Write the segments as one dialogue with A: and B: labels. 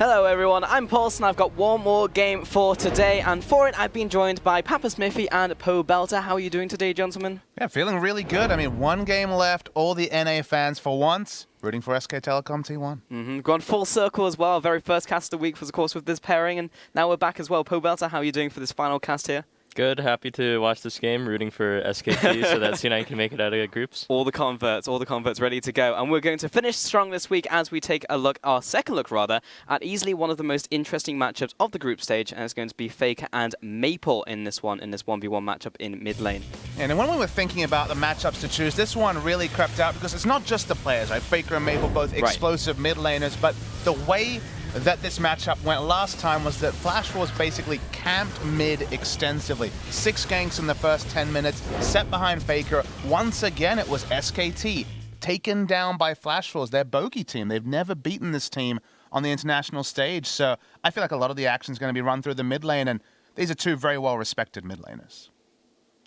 A: Hello everyone, I'm Pulse and I've got one more game for today, and for it I've been joined by Papa Smithy and Pobelter. How are you doing today, gentlemen?
B: Yeah, feeling really good. I mean, one game left, all the NA fans for once rooting for SK Telecom T1.
A: Gone full circle as well. Very first cast of the week was of course with this pairing, and now we're back as well. Pobelter, how are you doing for this final cast here?
C: Good, happy to watch this game, rooting for SKT so that C9 can make it out of groups.
A: All the converts ready to go. And we're going to finish strong this week as we take a look, our second look rather, at easily one of the most interesting matchups of the group stage, and it's going to be Faker and Maple in this 1v1 matchup in mid lane.
B: And when we were thinking about the matchups to choose, this one really crept out because it's not just the players, right? Faker and Maple, both explosive mid laners, but the way that this matchup went last time was that Flash Wars basically camped mid extensively. 6 ganks in the first 10 minutes, set behind Faker. Once again, it was SKT taken down by Flash Wars, their bogey team. They've never beaten this team on the international stage, so I feel like a lot of the action is going to be run through the mid lane, and these are two very well-respected mid laners.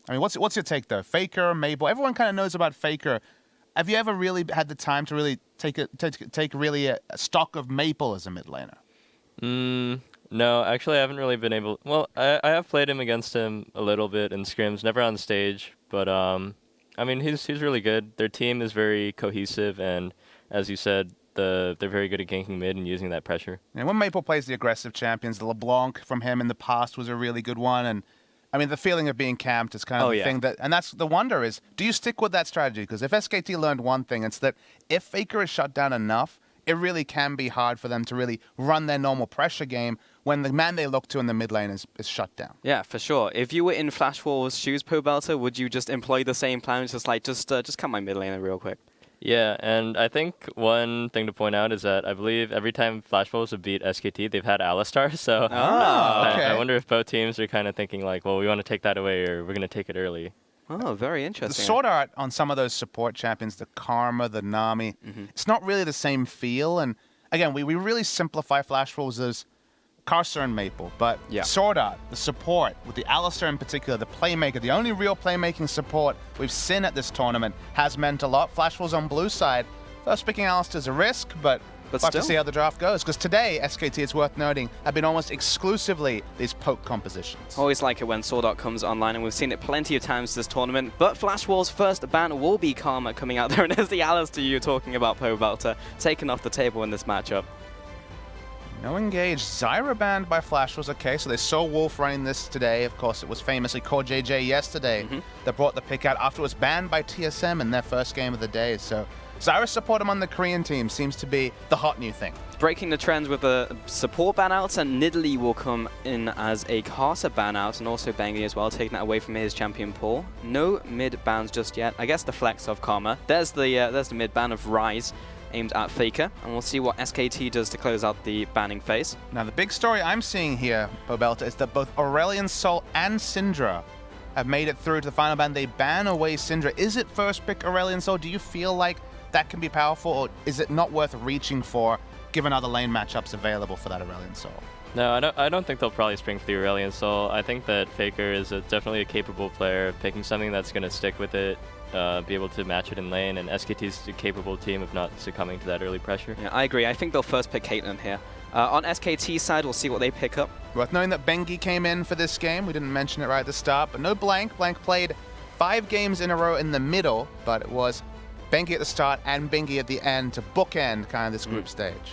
B: I mean, what's your take, though? Faker, Maple, everyone kind of knows about Faker. Have you ever really had the time to really take a stock of Maple as a mid laner?
C: No, actually I haven't really been able... Well, I have played him against him a little bit in scrims, never on stage, but I mean, he's really good. Their team is very cohesive, and as you said, they're very good at ganking mid and using that pressure.
B: And when Maple plays the aggressive champions, the LeBlanc from him in the past was a really good one, and I mean, the feeling of being camped is kind of the thing that, and that's the wonder is, do you stick with that strategy? Because if SKT learned one thing, it's that if Faker is shut down enough, it really can be hard for them to really run their normal pressure game when the man they look to in the mid lane is shut down.
A: Yeah, for sure. If you were in Flash Wars' shoes, Pobelter, would you just employ the same plan, just come my mid laner real quick?
C: Yeah, and I think one thing to point out is that I believe every time Flash Wolves have beat SKT, they've had Alistar, so
B: okay.
C: I wonder if both teams are kind of thinking like, well, we want to take that away or we're going to take it early.
A: Oh, very interesting.
B: The sword art on some of those support champions, the Karma, the Nami, it's not really the same feel, and again, we really simplify Flash Wolves as Karsa and Maple, but sword art, the support, with the Alistar in particular, the playmaker, the only real playmaking support we've seen at this tournament has meant a lot. Flash Wars on blue side, first picking Alistar is a risk, but we'll have to see how the draft goes, because today, SKT, it's worth noting, have been almost exclusively these poke compositions.
A: Always like it when Sword Art comes online, and we've seen it plenty of times this tournament, but Flash Wars' first ban will be Karma coming out there, and there's the Alistar you're talking about, Pobelter, taken off the table in this matchup.
B: No engage. Zyra banned by Flash was okay, so they saw Wolf running this today. Of course, it was famously Core JJ yesterday that brought the pick out after it was banned by TSM in their first game of the day. So Zyra's support among the Korean team seems to be the hot new thing.
A: Breaking the trends with the support ban outs, and Nidalee will come in as a Karsa ban out, and also Bengi as well, taking that away from his champion pool. No mid bans just yet. I guess the flex of Karma. There's the mid ban of Rise, aimed at Faker, and we'll see what SKT does to close out the banning phase.
B: Now, the big story I'm seeing here, Pobelter, is that both Aurelion Sol and Syndra have made it through to the final ban. They ban away Syndra. Is it first pick Aurelion Sol? Do you feel like that can be powerful, or is it not worth reaching for, given other lane matchups available for that Aurelion Sol?
C: No, I don't think they'll probably spring for the Aurelion Sol. I think that Faker is definitely a capable player, picking something that's going to stick with it, be able to match it in lane, and SKT's a capable team of not succumbing to that early pressure.
A: Yeah, I agree. I think they'll first pick Caitlyn here. On SKT's side, we'll see what they pick up.
B: Worth knowing that Bengi came in for this game. We didn't mention it right at the start, but no Blank. Blank played 5 games in a row in the middle, but it was Bengi at the start and Bengi at the end to bookend kind of this group stage.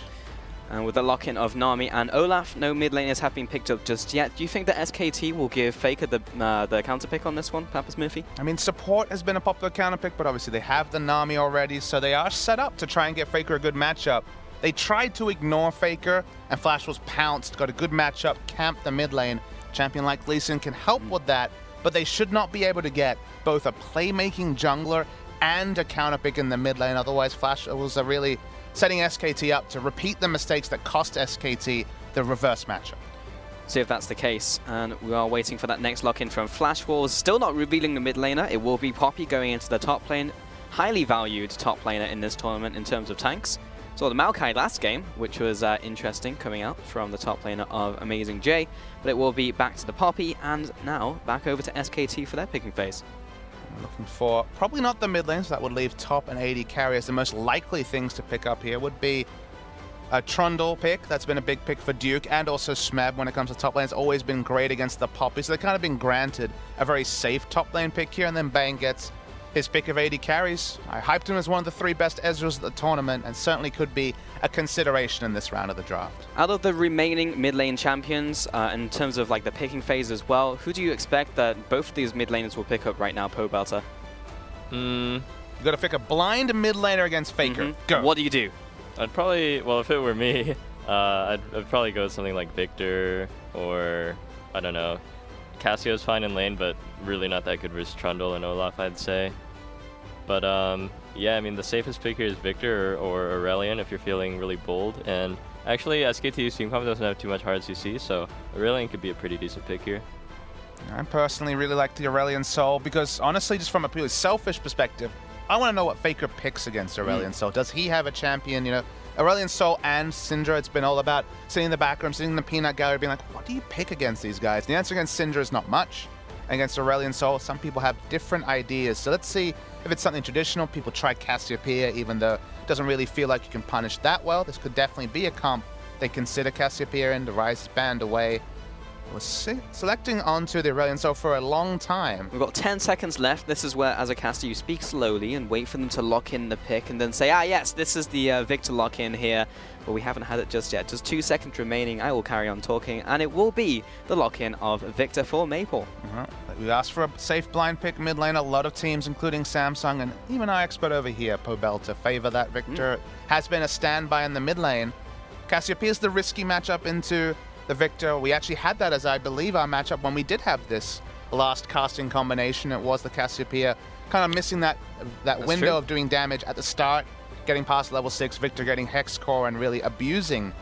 A: And with the lock-in of Nami and Olaf, no mid laners have been picked up just yet. Do you think that SKT will give Faker the counter pick on this one, Papa Smithy?
B: I mean, support has been a popular counter pick, but obviously they have the Nami already, so they are set up to try and get Faker a good matchup. They tried to ignore Faker, and Flash was pounced, got a good matchup, camped the mid lane. Champion like Lee Sin can help with that, but they should not be able to get both a playmaking jungler and a counter pick in the mid lane. Otherwise, Flash was really setting SKT up to repeat the mistakes that cost SKT the reverse matchup.
A: See if that's the case, and we are waiting for that next lock-in from Flash Wars. Still not revealing the mid laner. It will be Poppy going into the top lane. Highly valued top laner in this tournament in terms of tanks. Saw the Maokai last game, which was interesting, coming out from the top laner of Amazing J, but it will be back to the Poppy, and now back over to SKT for their picking phase.
B: Looking for probably not the mid lane, so that would leave top and AD carry as the most likely things to pick up here would be Trundle pick. That's been a big pick for Duke, and also Smeb when it comes to top lane. It's always been great against the Poppy, so they've kind of been granted a very safe top lane pick here, and then Bang gets his pick of 80 carries. I hyped him as one of the 3 best Ezreals at the tournament, and certainly could be a consideration in this round of the draft.
A: Out of the remaining mid lane champions, in terms of like the picking phase as well, who do you expect that both of these mid laners will pick up right now, Pobelter?
B: You got to pick a blind mid laner against Faker. Go.
A: What do you do?
C: I'd probably, well, if it were me, I'd probably go with something like Victor, or, I don't know, Cassio's fine in lane, but really not that good versus Trundle and Olaf, I'd say. But, yeah, I mean, the safest pick here is Victor or Aurelion if you're feeling really bold. And actually, SKT's team comp doesn't have too much hard CC, so Aurelion could be a pretty decent pick here.
B: I personally really like the Aurelion Sol because, honestly, just from a purely selfish perspective, I want to know what Faker picks against Aurelion Sol. Does he have a champion? You know, Aurelion Sol and Syndra, it's been all about sitting in the back room, sitting in the peanut gallery, being like, what do you pick against these guys? The answer against Syndra is not much. Against Aurelion Sol, some people have different ideas. So let's see if it's something traditional. People try Cassiopeia, even though it doesn't really feel like you can punish that well. This could definitely be a comp they consider Cassiopeia in. The Rise banned away. Was selecting onto the Aurelion Sol for a long time.
A: We've got 10 seconds left. This is where, as a caster, you speak slowly and wait for them to lock in the pick and then say, ah, yes, this is the Victor lock-in here. But we haven't had it just yet. Just 2 seconds remaining. I will carry on talking, and it will be the lock-in of Victor for Maple.
B: We asked for a safe blind pick mid lane. A lot of teams, including Samsung and even our expert over here, Pobelter, favor that Victor. Has been a standby in the mid lane. Cassiopeia is the risky matchup into the Victor. We actually had that as, I believe, our matchup when we did have this last casting combination. It was the Cassiopeia kind of missing that window of doing damage at the start, getting past level 6, Victor getting Hex Core and really abusing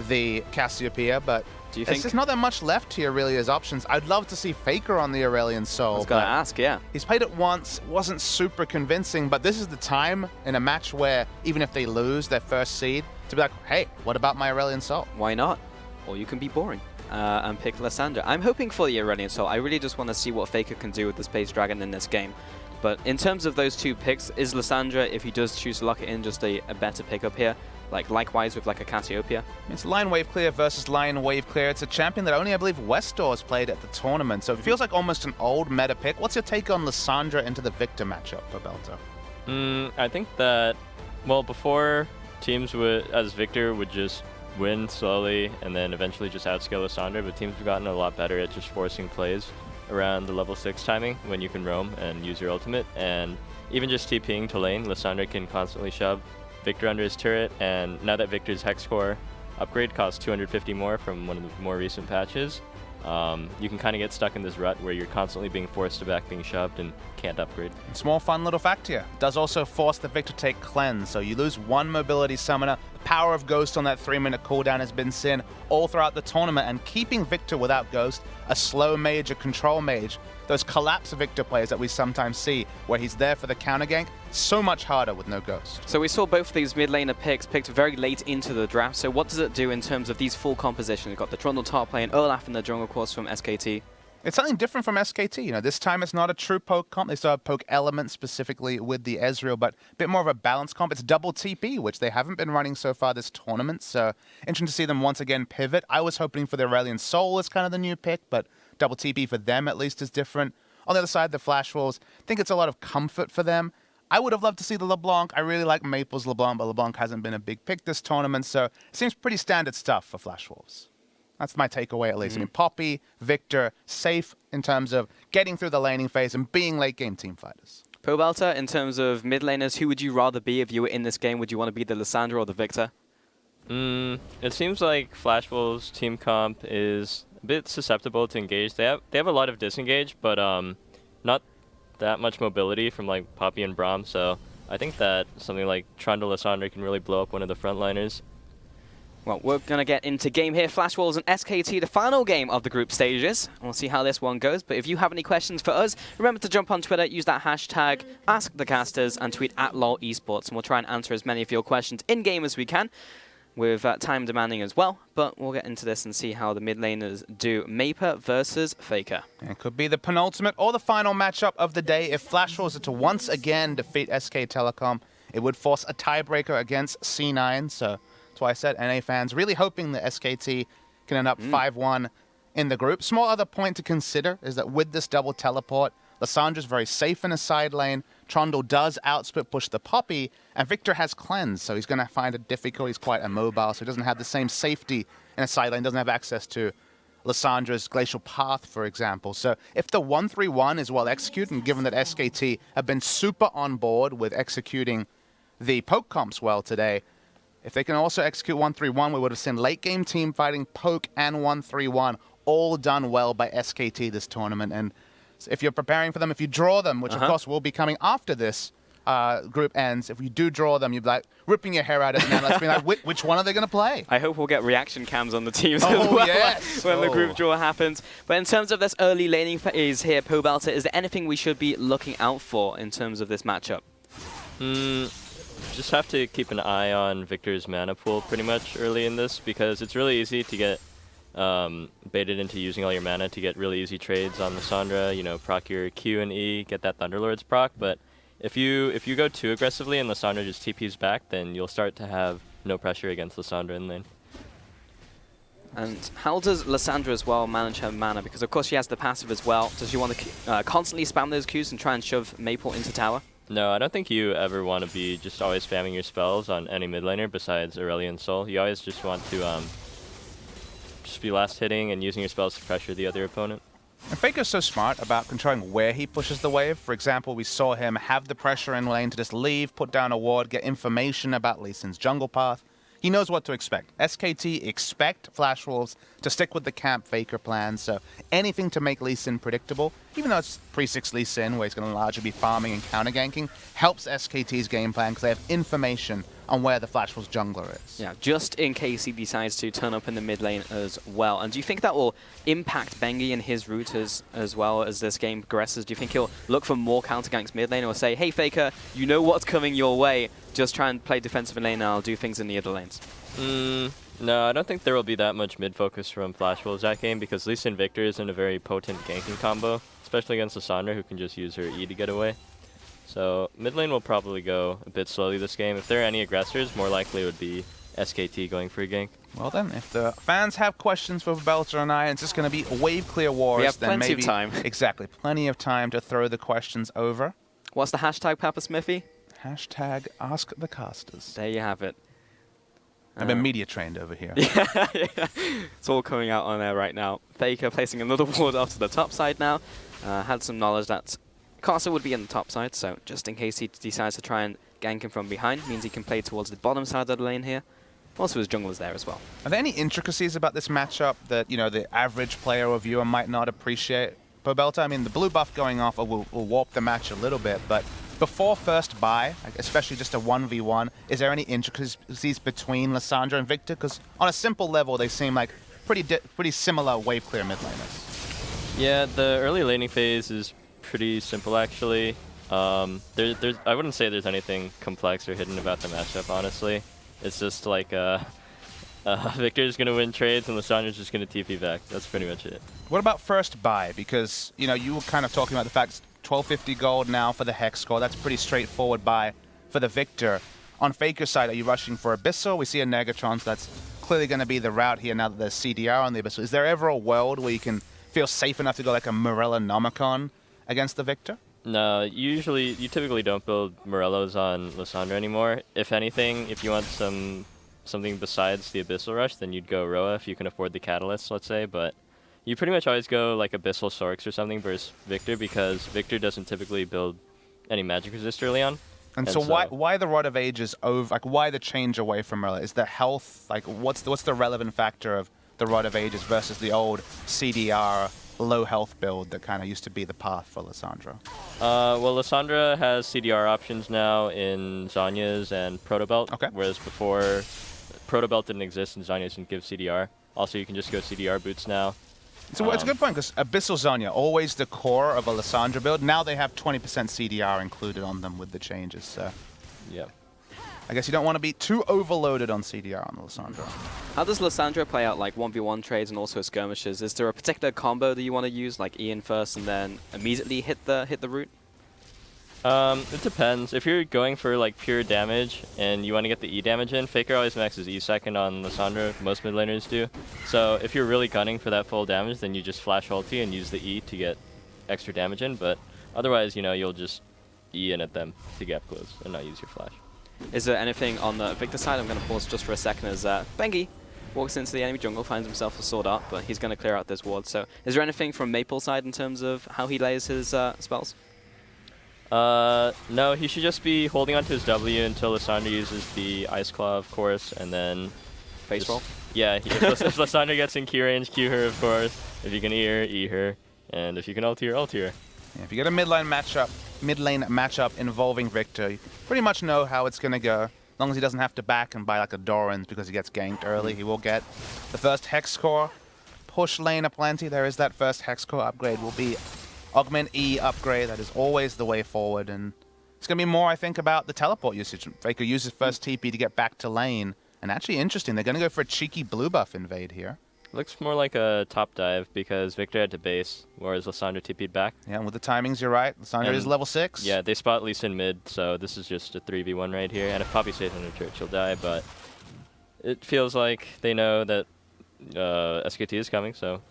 B: the Cassiopeia. But
A: do you think
B: there's not that much left here really as options? I'd love to see Faker on the Aurelion Sol.
A: I was going to ask, yeah.
B: He's played it once, wasn't super convincing, but this is the time in a match where even if they lose their first seed, to be like, hey, what about my Aurelion Sol?
A: Why not? Or you can be boring and pick Lysandra. I'm hoping for the Aurelion Sol. I really just want to see what Faker can do with the Space Dragon in this game. But in terms of those 2 picks, is Lysandra, if he does choose to lock it in, just a better pickup here? Like likewise with like a Cassiopeia?
B: It's Lion Wave Clear versus Lion Wave Clear. It's a champion that only, I believe, Westdoors played at the tournament, so it feels like almost an old meta pick. What's your take on Lysandra into the Victor matchup, Pobelter?
C: I think that, well, before teams would, as Victor, would just win slowly and then eventually just outscale Lysandra, but teams have gotten a lot better at just forcing plays around the level 6 timing when you can roam and use your ultimate, and even just TPing to lane, Lysandra can constantly shove Victor under his turret, and now that Victor's Hex Core upgrade costs 250 more from one of the more recent patches, you can kind of get stuck in this rut where you're constantly being forced to back being shoved and can't upgrade.
B: Small fun little fact here. Does also force the Victor to take Cleanse, so you lose 1 mobility summoner. The power of Ghost on that 3-minute cooldown has been seen all throughout the tournament, and keeping Victor without Ghost, a slow mage, a control mage, those collapse Victor plays that we sometimes see where he's there for the counter gank, so much harder with no Ghost.
A: So we saw both of these mid laner picks picked very late into the draft, so what does it do in terms of these full compositions? We've got the Trundle top lane, Olaf in the jungle, of course, from SKT.
B: It's something different from SKT. You know, this time it's not a true poke comp. They still have poke elements specifically with the Ezreal, but a bit more of a balanced comp. It's double TP, which they haven't been running so far this tournament. So interesting to see them once again pivot. I was hoping for the Aurelion Sol as kind of the new pick, but double TP for them at least is different. On the other side, the Flash Wolves, I think it's a lot of comfort for them. I would have loved to see the LeBlanc. I really like Maple's LeBlanc, but LeBlanc hasn't been a big pick this tournament, so it seems pretty standard stuff for Flash Wolves. That's my takeaway, at least. I mean, Poppy, Victor, safe in terms of getting through the laning phase and being late-game team fighters.
A: Pobelter, in terms of mid laners, who would you rather be if you were in this game? Would you want to be the Lysandra or the Victor?
C: It seems like Flash Wolves' team comp is a bit susceptible to engage. They have a lot of disengage, but not that much mobility from like Poppy and Braum. So I think that something like Trundle Lysandra can really blow up one of the frontliners.
A: Well, we're going to get into game here. Flash Wolves and SKT, the final game of the group stages. We'll see how this one goes. But if you have any questions for us, remember to jump on Twitter, use that hashtag AskTheCasters, and tweet at LOLEsports. And we'll try and answer as many of your questions in-game as we can, with time demanding as well. But we'll get into this and see how the mid laners do. Maper versus Faker.
B: It could be the penultimate or the final matchup of the day. If Flash Wolves are to once again defeat SK Telecom, it would force a tiebreaker against C9. So twice at NA fans, really hoping that SKT can end up 5-1 in the group. Small other point to consider is that with this double teleport, Lysandre's very safe in a side lane. Trundle does outsplit push the Poppy, and Victor has cleanse, so he's going to find it difficult. He's quite immobile, so he doesn't have the same safety in a side lane, doesn't have access to Lysandre's Glacial Path, for example. So if the 1-3-1 is well executed, and given that SKT have been super on board with executing the poke comps well today, if they can also execute 1-3-1, we would have seen late game team fighting, poke, and 1-3-1 all done well by SKT this tournament. And if you're preparing for them, if you draw them, which of course will be coming after this group ends, if you do draw them, you'd be like ripping your hair out at the end, being like, which one are they going to play?
A: I hope we'll get reaction cams on the teams as well when the group draw happens. But in terms of this early laning phase here, Pobelter, is there anything we should be looking out for in terms of this matchup?
C: Just have to keep an eye on Victor's mana pool pretty much early in this, because it's really easy to get baited into using all your mana to get really easy trades on Lysandra, you know, proc your Q and E, get that Thunderlord's proc, but if you go too aggressively and Lysandra just TPs back, then you'll start to have no pressure against Lysandra in lane.
A: And how does Lysandra as well manage her mana? Because of course she has the passive as well. Does she want to constantly spam those Qs and try and shove Maple into tower?
C: No, I don't think you ever want to be just always spamming your spells on any mid laner besides Aurelion Sol. You always just want to just be last hitting and using your spells to pressure the other opponent.
B: And Faker's so smart about controlling where he pushes the wave. For example, we saw him have the pressure in lane to just leave, put down a ward, get information about Lee Sin's jungle path. He knows what to expect. SKT expect Flash Wolves to stick with the camp Faker plan, so anything to make Lee Sin predictable, even though it's pre-6 Lee Sin, where he's going to largely be farming and counter-ganking, helps SKT's game plan because they have information on where the Flash Wolves jungler is.
A: Yeah, just in case he decides to turn up in the mid lane as well. And do you think that will impact Bengi and his route as well as this game progresses? Do you think he'll look for more counter ganks mid lane, or say, hey Faker, you know what's coming your way, just try and play defensive in lane and I'll do things in the other lanes?
C: No, I don't think there will be that much mid focus from Flash Wolves that game, because Lee Sin Victor isn't a very potent ganking combo, especially against Lysandra, who can just use her E to get away. So mid lane will probably go a bit slowly this game. If there are any aggressors, more likely it would be SKT going for a gank.
B: Well then, if the fans have questions for Belter and I, and it's just going to be a wave clear wars,
A: we have
B: then
A: plenty
B: maybe
A: of time.
B: Exactly, plenty of time to throw the questions over.
A: What's the hashtag, Papa Smithy?
B: Hashtag Ask the Casters.
A: There you have it.
B: I've been media trained over here.
A: Yeah. It's all coming out on there right now. Faker placing another ward off to the top side now. Had some knowledge that Castle would be in the top side, so just in case he decides to try and gank him from behind, means he can play towards the bottom side of the lane here. Also his jungler's there as well.
B: Are there any intricacies about this matchup that, you know, the average player or viewer might not appreciate? Pobelter, I mean, the blue buff going off will warp the match a little bit, but before first buy, especially just a 1v1, is there any intricacies between Lysandra and Victor? Because on a simple level, they seem like pretty similar wave clear mid laners.
C: Yeah, the early laning phase is pretty simple actually. I wouldn't say there's anything complex or hidden about the matchup, honestly. It's just like Victor's going to win trades and Lysandra's just going to TP back. That's pretty much it.
B: What about first buy? Because, you know, you were kind of talking about the fact it's 1250 gold now for the Hex score. That's pretty straightforward buy for the Victor. On Faker's side, are you rushing for Abyssal? We see a Negatron, so that's clearly going to be the route here now that there's CDR on the Abyssal. Is there ever a world where you can feel safe enough to go like a Morella Nomicon against the Victor?
C: No, you typically don't build Morellos on Lysandra anymore. If anything, if you want something besides the Abyssal Rush, then you'd go Roa if you can afford the Catalyst, let's say, but you pretty much always go like Abyssal Sorks or something versus Victor, because Victor doesn't typically build any magic resist early on.
B: And so why the Rod of Ages over, like why the change away from Morella? Is the health, like what's the relevant factor of the Rod of Ages versus the old CDR low health build that kind of used to be the path for Lysandra?
C: Well, Lysandra has CDR options now in Zhonya's and Protobelt, whereas before Protobelt didn't exist and Zhonya's didn't give CDR. Also, you can just go CDR boots now.
B: So it's a good point, because Abyssal Zhonya, always the core of a Lysandra build. Now they have 20% CDR included on them with the changes, so
C: yeah.
B: I guess you don't want to be too overloaded on CDR on the Lysandra.
A: How does Lysandra play out like 1v1 trades and also skirmishes? Is there a particular combo that you want to use, like Ian first and then immediately hit the route?
C: It depends. If you're going for like pure damage and you want to get the E damage in, Faker always maxes E second on Lissandra. Most mid laners do. So if you're really gunning for that full damage, then you just flash ulti and use the E to get extra damage in. But otherwise, you know, you'll just E in at them to gap close and not use your flash.
A: Is there anything on the Victor side? I'm going to pause just for a second as Bengi walks into the enemy jungle, finds himself a sword art, but he's going to clear out this ward. So is there anything from Maple side in terms of how he lays his spells?
C: No, he should just be holding onto his W until Lissandra uses the Ice Claw, of course, and then
A: Face roll?
C: Yeah, if Lissandra gets in Q range, Q her, of course. If you can E her, and if you can ult her, ult her.
B: Yeah, if you get a mid lane matchup involving Victor, you pretty much know how it's going to go. As long as he doesn't have to back and buy like a Doran's because he gets ganked early, he will get the first Hex Core. Push lane aplenty, there is that first Hex Core upgrade, will be Augment E upgrade. That is always the way forward, and it's going to be more, I think, about the teleport usage. Faker uses first TP to get back to lane, and actually interesting, they're going to go for a cheeky blue buff invade here.
C: Looks more like a top dive because Victor had to base, whereas Lissandra TP'd back.
B: Yeah, and with the timings, you're right. Lissandra is level 6.
C: Yeah, they spot Lee Sin mid, so this is just a 3v1 right here. And if Poppy stays under turret, she'll die, but it feels like they know that SKT is coming, so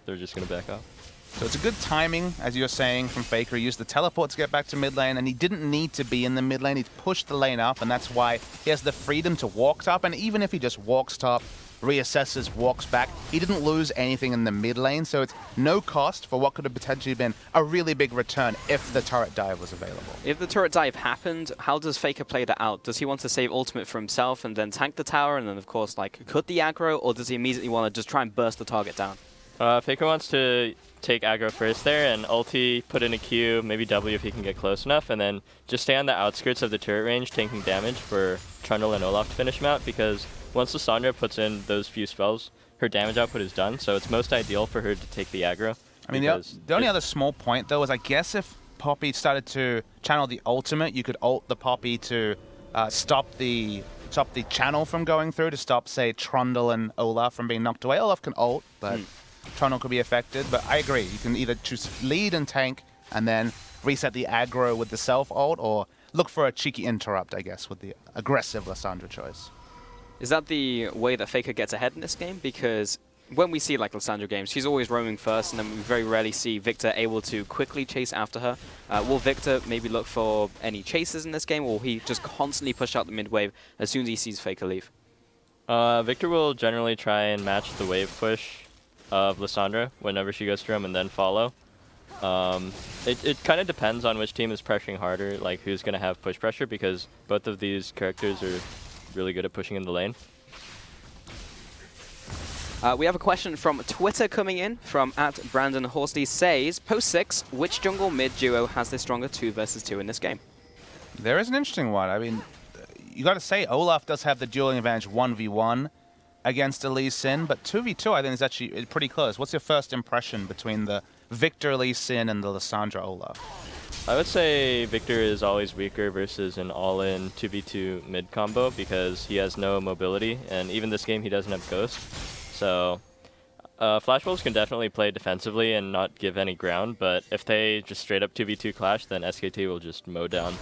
C: they're just going to back off.
B: So it's a good timing, as you were saying, from Faker. He used the teleport to get back to mid lane, and he didn't need to be in the mid lane. He pushed the lane up, and that's why he has the freedom to walk top. And even if he just walks top, reassesses, walks back, he didn't lose anything in the mid lane. So it's no cost for what could have potentially been a really big return if the turret dive was available.
A: If the turret dive happened, how does Faker play that out? Does he want to save ultimate for himself and then tank the tower and then, of course, like cut the aggro, or does he immediately want to just try and burst the target down?
C: Faker wants to take aggro first there and ulti, put in a Q, maybe W if he can get close enough, and then just stay on the outskirts of the turret range taking damage for Trundle and Olaf to finish him out, because once Lissandra puts in those few spells, her damage output is done, so it's most ideal for her to take the aggro.
B: I mean, the only other small point, though, is I guess if Poppy started to channel the ultimate, you could ult the Poppy to stop the channel from going through, to stop, say, Trundle and Olaf from being knocked away. Olaf can ult, but Trundle could be affected. But I agree, you can either choose lead and tank, and then reset the aggro with the self-ult, or look for a cheeky interrupt, I guess, with the aggressive Lissandra choice.
A: Is that the way that Faker gets ahead in this game? Because when we see like Lissandra games, she's always roaming first, and then we very rarely see Victor able to quickly chase after her. Will Victor maybe look for any chases in this game, or will he just constantly push out the mid wave as soon as he sees Faker leave?
C: Victor will generally try and match the wave push of Lissandra whenever she goes through him and then follow. It kind of depends on which team is pressuring harder, like who's going to have push pressure, because both of these characters are really good at pushing in the lane.
A: We have a question from Twitter coming in from @BrandonHorsley says, post 6, which jungle mid duo has the stronger 2 versus 2 in this game?
B: There is an interesting one. I mean, you got to say Olaf does have the dueling advantage 1v1 against a Lee Sin, but 2v2 I think is actually pretty close. What's your first impression between the Victor Lee Sin and the Lissandra Olaf?
C: I would say Victor is always weaker versus an all-in 2v2 mid combo because he has no mobility, and even this game he doesn't have Ghost. So Flash Wolves can definitely play defensively and not give any ground, but if they just straight up 2v2 clash, then SKT will just mow down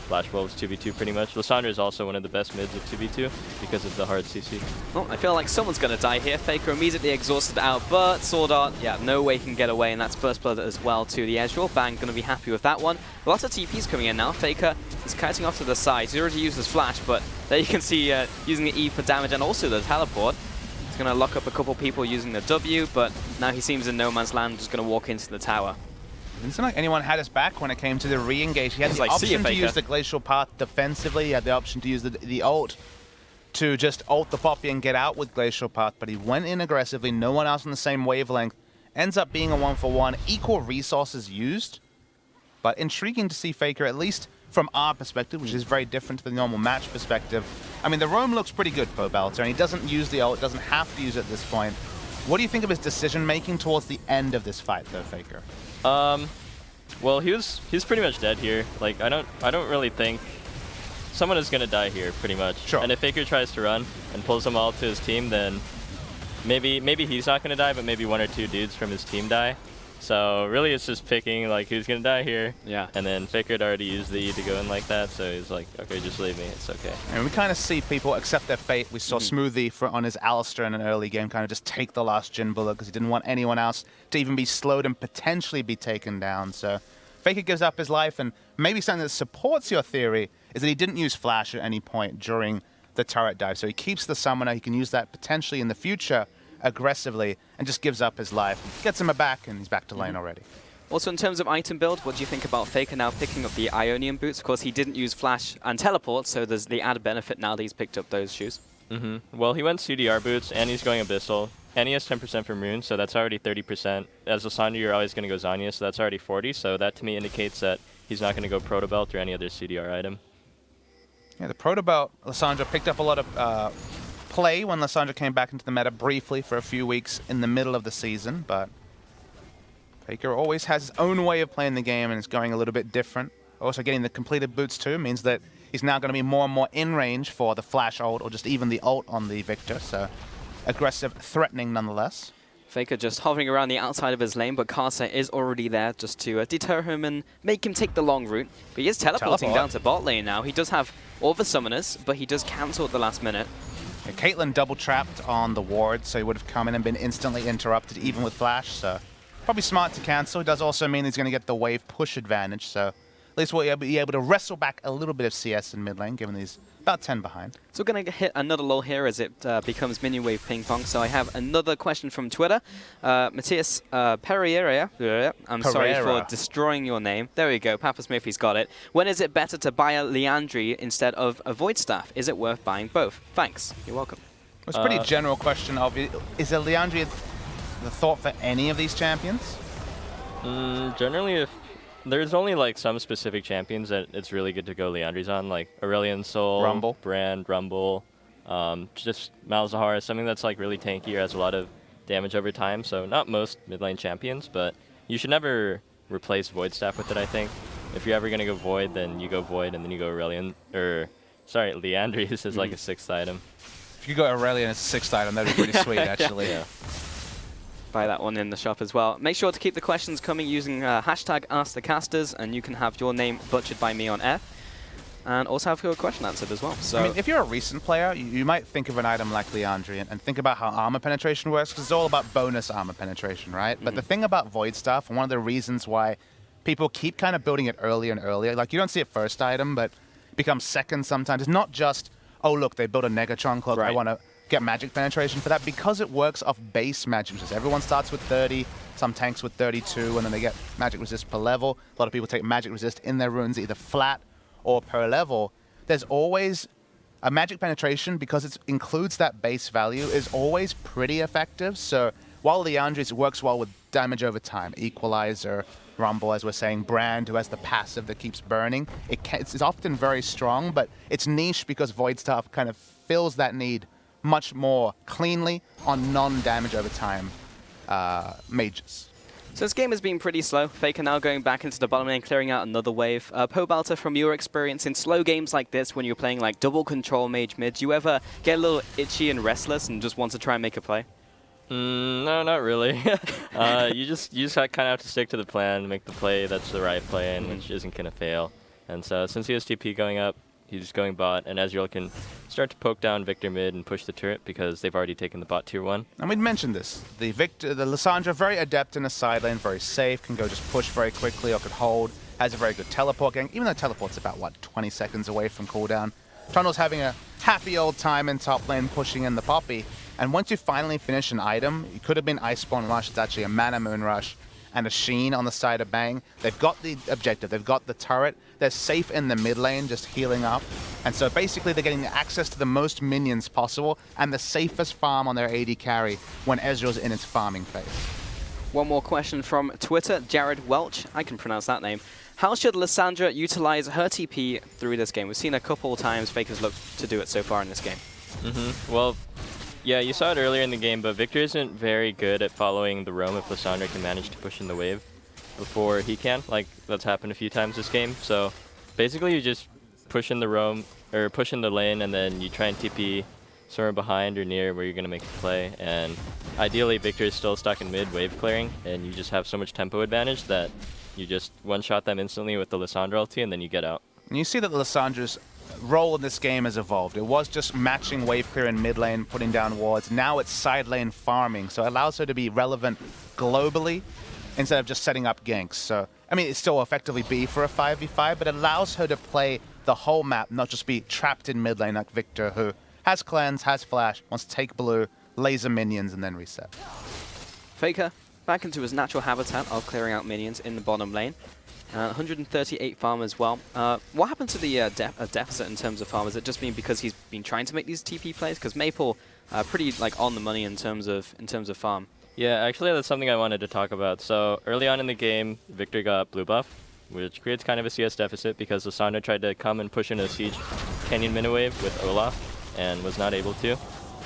C: Flash Wolves 2v2 pretty much. Lissandra is also one of the best mids of 2v2 because of the hard CC.
A: Oh, I feel like someone's going to die here. Faker immediately exhausted out, but Sword Art, yeah, no way he can get away, and that's Burst Blood as well to the edge. Bang, going to be happy with that one. Lots of TPs coming in now. Faker is kiting off to the side. He's already used his flash, but there you can see using the E for damage and also the teleport. He's going to lock up a couple people using the W, but now he seems in no man's land, just going to walk into the tower.
B: It didn't seem like anyone had his back when it came to the re-engage. He had the option to use the Glacial Path defensively. He had the option to use the ult to just ult the Poppy and get out with Glacial Path, but he went in aggressively. No one else on the same wavelength. Ends up being a 1-for-1. Equal resources used, but intriguing to see Faker, at least from our perspective, which is very different to the normal match perspective. I mean, the roam looks pretty good for Belter, and he doesn't use the ult, doesn't have to use it at this point. What do you think of his decision-making towards the end of this fight, though, Faker?
C: Well, he's pretty much dead here. Like, I don't really think someone is gonna die here, pretty much.
B: Sure.
C: And if Faker tries to run and pulls them all to his team, then maybe he's not gonna die, but maybe 1 or 2 dudes from his team die. So really it's just picking like who's going to die here.
A: Yeah.
C: And then Faker had already used the E to go in like that, so he's like, okay, just leave me, it's okay.
B: And we kind of see people accept their fate. We saw Smoothie on his Alistar in an early game kind of just take the last Jhin bullet because he didn't want anyone else to even be slowed and potentially be taken down. So Faker gives up his life, and maybe something that supports your theory is that he didn't use Flash at any point during the turret dive. So he keeps the summoner. He can use that potentially in the future aggressively and just gives up his life. Gets him a back, and he's back to lane already.
A: Also, in terms of item build, what do you think about Faker now picking up the Ionian boots? Of course, he didn't use Flash and Teleport, so there's the added benefit now that he's picked up those shoes.
C: Well, he went CDR boots, and he's going Abyssal, and he has 10% from Rune, so that's already 30%. As Lissandra, you're always going to go Zanya, so that's already 40, so that to me indicates that he's not going to go Protobelt or any other CDR item.
B: Yeah, the Protobelt, Lissandra picked up a lot of play when Lissandra came back into the meta briefly for a few weeks in the middle of the season, but Faker always has his own way of playing the game and it's going a little bit different. Also getting the completed boots too means that he's now going to be more and more in range for the Flash ult or just even the ult on the Victor, so aggressive, threatening nonetheless.
A: Faker just hovering around the outside of his lane, but Karsa is already there just to deter him and make him take the long route. But he is teleporting down to bot lane now. He does have all the summoners, but he does cancel at the last minute.
B: Yeah, Caitlyn double trapped on the ward, so he would have come in and been instantly interrupted even with Flash, so probably smart to cancel. It does also mean he's going to get the wave push advantage, so at least we'll be able to wrestle back a little bit of CS in mid lane, given he's about 10 behind.
A: So we're going to hit another lull here as it becomes minion wave ping pong. So I have another question from Twitter. Matthias Pereira, I'm sorry for destroying your name. There we go, Papa Smithy's got it. When is it better to buy a Liandry instead of a Void Staff? Is it worth buying both? Thanks. You're welcome.
B: It's a pretty general question of, is a Liandry the thought for any of these champions?
C: Generally, if there's only like some specific champions that it's really good to go Liandry's on, like Aurelion Sol,
B: Rumble,
C: Brand, Rumble, just Malzahar, something that's like really tanky or has a lot of damage over time. So not most mid lane champions, but you should never replace Void Staff with it, I think. If you're ever gonna go Void, then you go Void and then you go Aurelion, Liandry's is like a 6th item.
B: If you go Aurelion as a 6th item, that'd be pretty sweet, actually.
C: Yeah.
A: Buy that one in the shop as well. Make sure to keep the questions coming using hashtag AskTheCasters, and you can have your name butchered by me on air. And also have your question answered as well. So
B: I mean, if you're a recent player, you might think of an item like Liandry and think about how armor penetration works, because it's all about bonus armor penetration, right? But the thing about Void Staff, and one of the reasons why people keep kind of building it earlier and earlier, like you don't see it first item, but it becomes second sometimes. It's not just, oh look, they built a Negatron cloak, I want to get magic penetration for that, because it works off base magic resist. Everyone starts with 30, some tanks with 32, and then they get magic resist per level. A lot of people take magic resist in their runes either flat or per level. There's always a magic penetration, because it includes that base value, is always pretty effective. So while Liandry's works well with damage over time, Equalizer, Rumble, as we're saying, Brand, who has the passive that keeps burning, it's often very strong, but it's niche because Void Staff kind of fills that need much more cleanly on non-damage over time mages.
A: So this game has been pretty slow. Faker now going back into the bottom lane, clearing out another wave. Pobalta, from your experience in slow games like this, when you're playing like double control mage mid, do you ever get a little itchy and restless and just want to try and make a play?
C: No, not really. You just kind of have to stick to the plan, make the play that's the right play, and which isn't going to fail. And so since he has TP going up, he's going bot, and Ezreal can start to poke down Victor mid and push the turret because they've already taken the bot tier 1.
B: And we'd mentioned this. The Lissandra, very adept in the side lane, very safe, can go just push very quickly or could hold, has a very good teleport gang, even though teleport's about, 20 seconds away from cooldown. Trundle's having a happy old time in top lane, pushing in the Poppy. And once you finally finish an item, it could have been Iceborne Rush, it's actually a Mana Moon Rush, and a Sheen on the side of Bang. They've got the objective, they've got the turret, they're safe in the mid lane, just healing up. And so basically they're getting access to the most minions possible and the safest farm on their AD carry when Ezreal's in its farming phase.
A: One more question from Twitter, Jared Welch, I can pronounce that name. How should Lissandra utilize her TP through this game? We've seen a couple times Faker's looked to do it so far in this game.
C: Well, yeah, you saw it earlier in the game, but Victor isn't very good at following the roam if Lissandra can manage to push in the wave before he can. Like, that's happened a few times this game. So basically you just push in the roam, or push in the lane, and then you try and TP somewhere behind or near where you're going to make a play. And ideally, Victor is still stuck in mid wave clearing, and you just have so much tempo advantage that you just one-shot them instantly with the Lissandra ulti, and then you get out.
B: And you see that the Lissandra's role in this game has evolved. It was just matching wave clear in mid lane, putting down wards. Now it's side lane farming, so it allows her to be relevant globally instead of just setting up ganks. So, I mean, it's still effectively B for a 5v5, but it allows her to play the whole map, not just be trapped in mid lane like Victor, who has cleanse, has flash, wants to take blue, laser minions, and then reset.
A: Faker back into his natural habitat of clearing out minions in the bottom lane. 138 farm as well. What happened to the deficit in terms of farm? Has it just been because he's been trying to make these TP plays? Because Maple pretty like on the money in terms of farm.
C: Yeah, actually that's something I wanted to talk about. So early on in the game, Victor got blue buff, which creates kind of a CS deficit because Lissandra tried to come and push into a Siege Canyon Miniwave with Olaf and was not able to.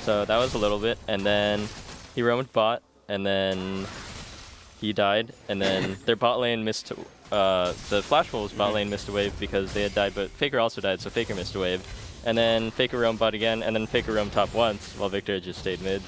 C: So that was a little bit. And then he roamed bot, and then he died. And then their bot lane missed, the Flash Wolves bot lane missed a wave because they had died, but Faker also died, so Faker missed a wave. And then Faker roamed bot again, and then Faker roamed top once while Victor just stayed mid.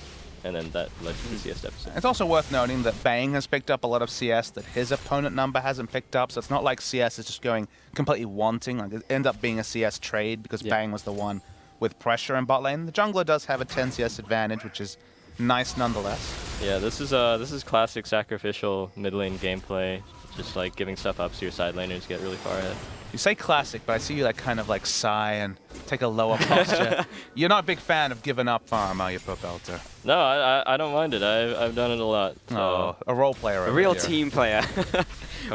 C: And then that led to the CS deficit.
B: It's also worth noting that Bang has picked up a lot of CS that his opponent number hasn't picked up, so it's not like CS is just going completely wanting. Like, it ended up being a CS trade because Bang was the one with pressure in bot lane. The jungler does have a 10 CS advantage, which is nice nonetheless.
C: Yeah, this is classic sacrificial mid lane gameplay, just like giving stuff up so your side laners get really far ahead.
B: You say classic, but I see you like kind of like sigh and take a lower posture. You're not a big fan of giving up farm, are you, Popelter?
C: No, I don't mind it. I've done it a lot. So.
B: Oh, a role player.
A: A real team player.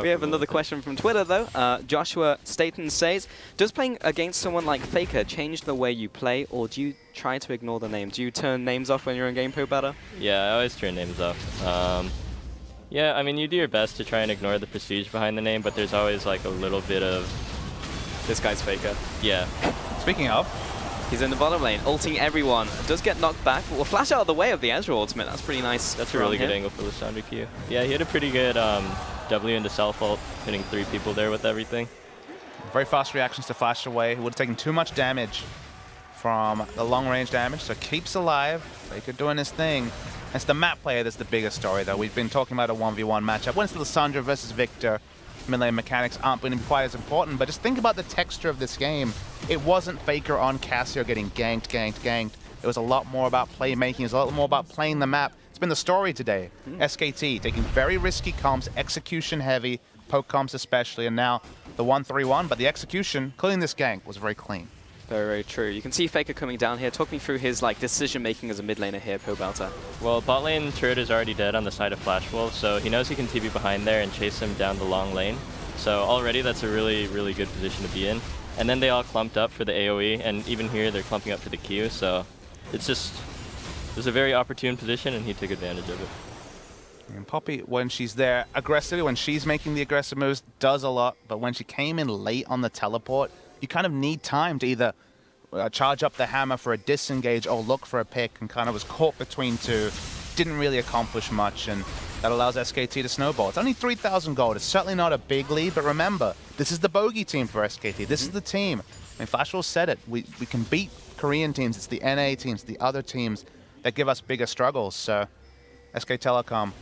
A: We have another question from Twitter, though. Joshua Staten says, does playing against someone like Faker change the way you play, or do you try to ignore the name? Do you turn names off when you're in game, Popelter?
C: Yeah, I always turn names off. Yeah, I mean, you do your best to try and ignore the prestige behind the name, but there's always like a little bit of...
A: This guy's Faker.
C: Yeah.
B: Speaking of,
A: he's in the bottom lane, ulting everyone. Does get knocked back, but will flash out of the way of the Ezreal ultimate. That's pretty nice.
C: That's a really good angle for Lissandra Q. Yeah, he had a pretty good W into self ult, hitting 3 people there with everything.
B: very fast reactions to flash away. He would have taken too much damage from the long range damage, so keeps alive. Faker doing his thing. It's the map player that's the biggest story, though. We've been talking about a 1v1 matchup. When it's Lissandra versus Victor, mid-lane mechanics aren't going to be quite as important, but just think about the texture of this game. It wasn't Faker on Cassio getting ganked. It was a lot more about playmaking. It was a lot more about playing the map. It's been the story today. SKT taking very risky comps, execution heavy, poke comps especially, and now the 1-3-1, but the execution, clearing this gank, was very clean.
A: Very, very true. You can see Faker coming down here. Talk me through his decision-making as a mid laner here, Popelter.
C: Well, bot lane turret is already dead on the side of Flash Wolf, so he knows he can TP behind there and chase him down the long lane. So already that's a really, really good position to be in. And then they all clumped up for the AoE, and even here they're clumping up for the Q, so it's a very opportune position, and he took advantage of it.
B: And Poppy, when she's there aggressively, when she's making the aggressive moves, does a lot, but when she came in late on the teleport, you kind of need time to either charge up the hammer for a disengage or look for a pick, and kind of was caught between two. Didn't really accomplish much, and that allows SKT to snowball. It's only 3,000 gold. It's certainly not a big lead, but remember, this is the bogey team for SKT. This is the team. I mean, Flashwolf said it. We can beat Korean teams. It's the NA teams, the other teams that give us bigger struggles. So SK Telecom,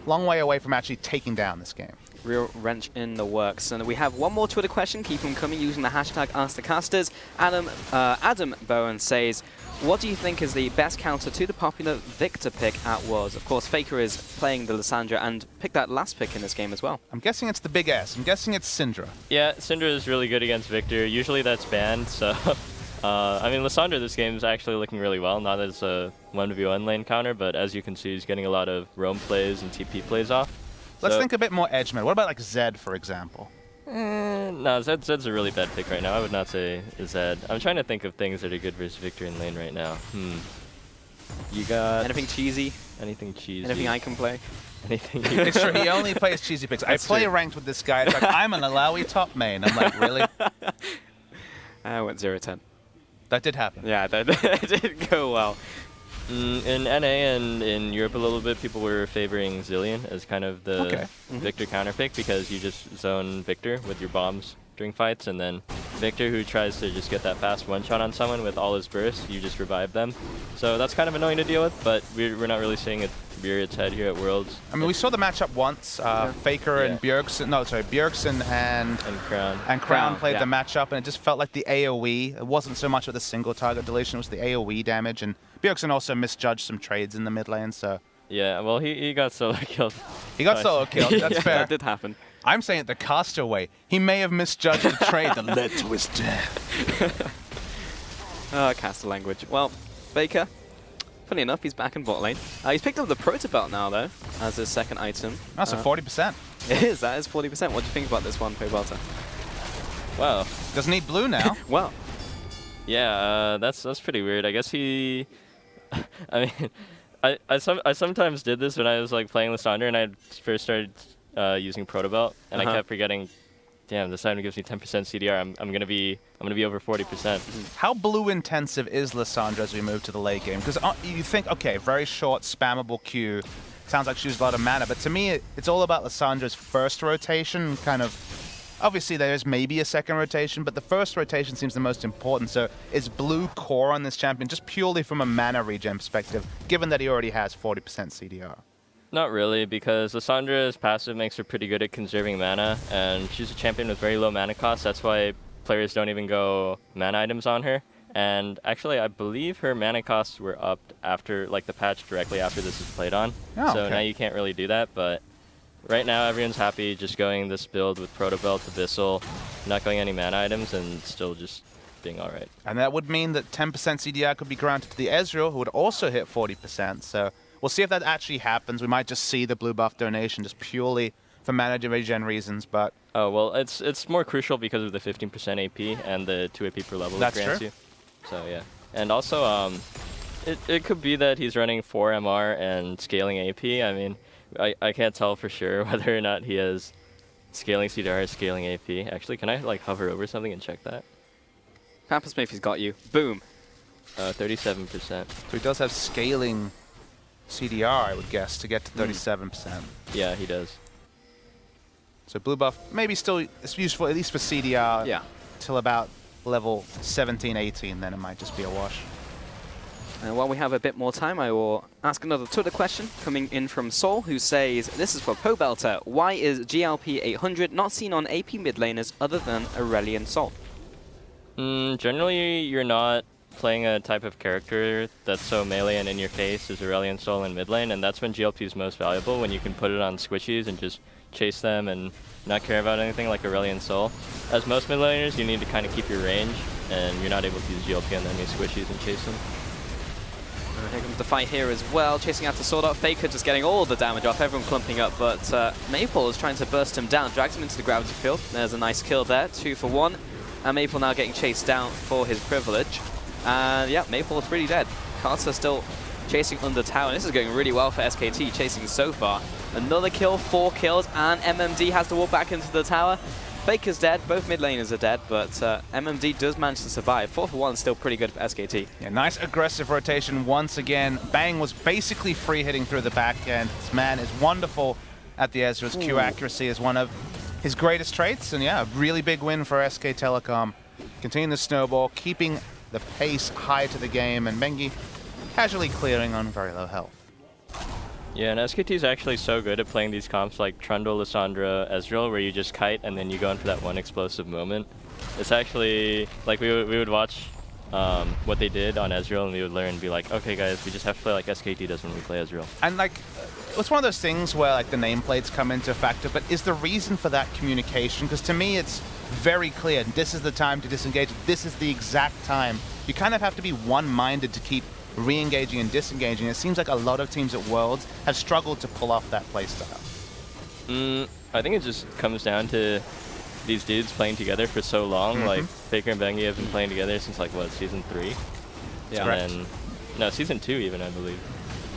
B: long way away from actually taking down this game.
A: Real wrench in the works. And we have one more Twitter question. Keep them coming using the hashtag AskTheCasters. Adam Bowen says, what do you think is the best counter to the popular Victor pick at Worlds? Of course, Faker is playing the Lissandra and picked that last pick in this game as well.
B: I'm guessing it's the big S. I'm guessing it's Syndra.
C: Yeah, Syndra is really good against Victor. Usually that's banned, so... I mean, Lissandra this game is actually looking really well, not as a 1v1 lane counter, but as you can see, he's getting a lot of roam plays and TP plays off.
B: Let's think a bit more edge mode. What about like Zed, for example?
C: No, Zed's a really bad pick right now. I would not say Zed. I'm trying to think of things that are good versus Victor in lane right now. You got...
A: Anything cheesy?
C: Anything cheesy.
A: Anything I can play?
C: Anything
B: It's true, he only plays cheesy picks. I play ranked with this guy. It's like, I'm an Alawi top main. I'm like, really?
A: I went 0-10.
B: That did happen.
A: Yeah, that did go well.
C: In NA and in Europe a little bit, people were favoring Zilean as kind of the Victor counter pick because you just zone Victor with your bombs during fights, and then Victor, who tries to just get that fast one-shot on someone with all his bursts, you just revive them. So that's kind of annoying to deal with, but we're not really seeing it rear its head here at Worlds.
B: I mean, we saw the matchup once. Faker and Bjergsen, no, sorry, Bjergsen and
C: Crown.
B: Crown played the matchup, and it just felt like the AoE. It wasn't so much of the single target deletion, it was the AoE damage, and Bjergsen also misjudged some trades in the mid lane, so...
C: Yeah, well, he got solo killed.
B: He got solo killed, that's fair.
A: That did happen.
B: I'm saying it the caster way. He may have misjudged the trade that led to his death.
A: Caster language. Well, Faker, funny enough, he's back in bot lane. He's picked up the Proto Belt now, though, as his second item.
B: That's a 40%.
A: It is, that is 40%. What do you think about this one, Pobelter?
C: Wow.
B: Doesn't need blue now.
A: Well.
C: Yeah, that's pretty weird. I guess he... I mean, I sometimes did this when I was like playing Lissandra and I first started using Proto Belt, and I kept forgetting, damn, this item gives me 10% CDR. I'm gonna be over 40%.
B: How blue intensive is Lissandra as we move to the late game? Because you think, okay, very short, spammable Q. Sounds like she uses a lot of mana, but to me, it's all about Lissandra's first rotation, kind of. Obviously, there's maybe a second rotation, but the first rotation seems the most important. So is blue core on this champion just purely from a mana regen perspective, given that he already has 40% CDR?
C: Not really, because Lissandra's passive makes her pretty good at conserving mana, and she's a champion with very low mana cost. That's why players don't even go mana items on her. And actually, I believe her mana costs were upped after, like, the patch directly after this is played on.
B: Oh,
C: so
B: okay.
C: now you can't really do that, but right now everyone's happy just going this build with Proto Belt, Abyssal, not going any mana items, and still just being alright.
B: And that would mean that 10% CDR could be granted to the Ezreal, who would also hit 40%. So we'll see if that actually happens. We might just see the blue buff donation just purely for mana regen reasons, but...
C: Oh, well, it's more crucial because of the 15% AP and the 2 AP per level it grants you. So, yeah. And also, it could be that he's running 4 MR and scaling AP. I mean, I can't tell for sure whether or not he has scaling CDR or scaling AP. Actually, can I, like, hover over something and check that?
A: Pampa Smithy's got you. Boom.
C: 37%.
B: So he does have scaling CDR, I would guess, to get to 37%.
C: Yeah, he does.
B: So blue buff maybe still it's useful, at least for CDR, till about level 17, 18, then it might just be a wash.
A: And while we have a bit more time, I will ask another Twitter question coming in from Saul, who says, this is for Pobelter, why is GLP 800 not seen on AP mid laners other than Aurelion Sol?
C: Generally, you're not playing a type of character that's so melee and in your face as Aurelion Sol in mid lane, and that's when GLP is most valuable, when you can put it on squishies and just chase them and not care about anything like Aurelion Sol. As most mid laners, you need to kind of keep your range, and you're not able to use GLP on enemy squishies and chase them.
A: Here comes the fight here as well, chasing after Sword Art. Faker just getting all the damage off, everyone clumping up, but Maple is trying to burst him down, drags him into the gravity field. There's a nice kill there, 2 for 1. And Maple now getting chased down for his privilege. And yeah, Maple is pretty dead. Carter still chasing under tower, and this is going really well for SKT, chasing so far. Another kill, 4 kills, and MMD has to walk back into the tower. Faker's dead, both mid laners are dead, but MMD does manage to survive. 4 for 1 is still pretty good for SKT.
B: Yeah, nice aggressive rotation once again. Bang was basically free hitting through the back end. This man is wonderful at the Ezreal's Q accuracy is one of his greatest traits, and yeah, a really big win for SK Telecom. Continuing the snowball, keeping the pace high to the game, and Bengi casually clearing on very low health.
C: Yeah, and SKT is actually so good at playing these comps like Trundle, Lissandra, Ezreal, where you just kite and then you go in for that one explosive moment. It's actually, like, we would watch what they did on Ezreal, and we would learn and be like, okay guys, we just have to play like SKT does when we play Ezreal.
B: And like, it's one of those things where like the nameplates come into a factor, but is the reason for that communication? Because to me it's very clear, this is the time to disengage, this is the exact time. You kind of have to be one-minded to keep re-engaging and disengaging. It seems like a lot of teams at Worlds have struggled to pull off that playstyle.
C: I think it just comes down to these dudes playing together for so long. Like, Faker and Bengi have been playing together since, like, what, Season 3?
B: Yeah.
C: And no, Season 2 even, I believe.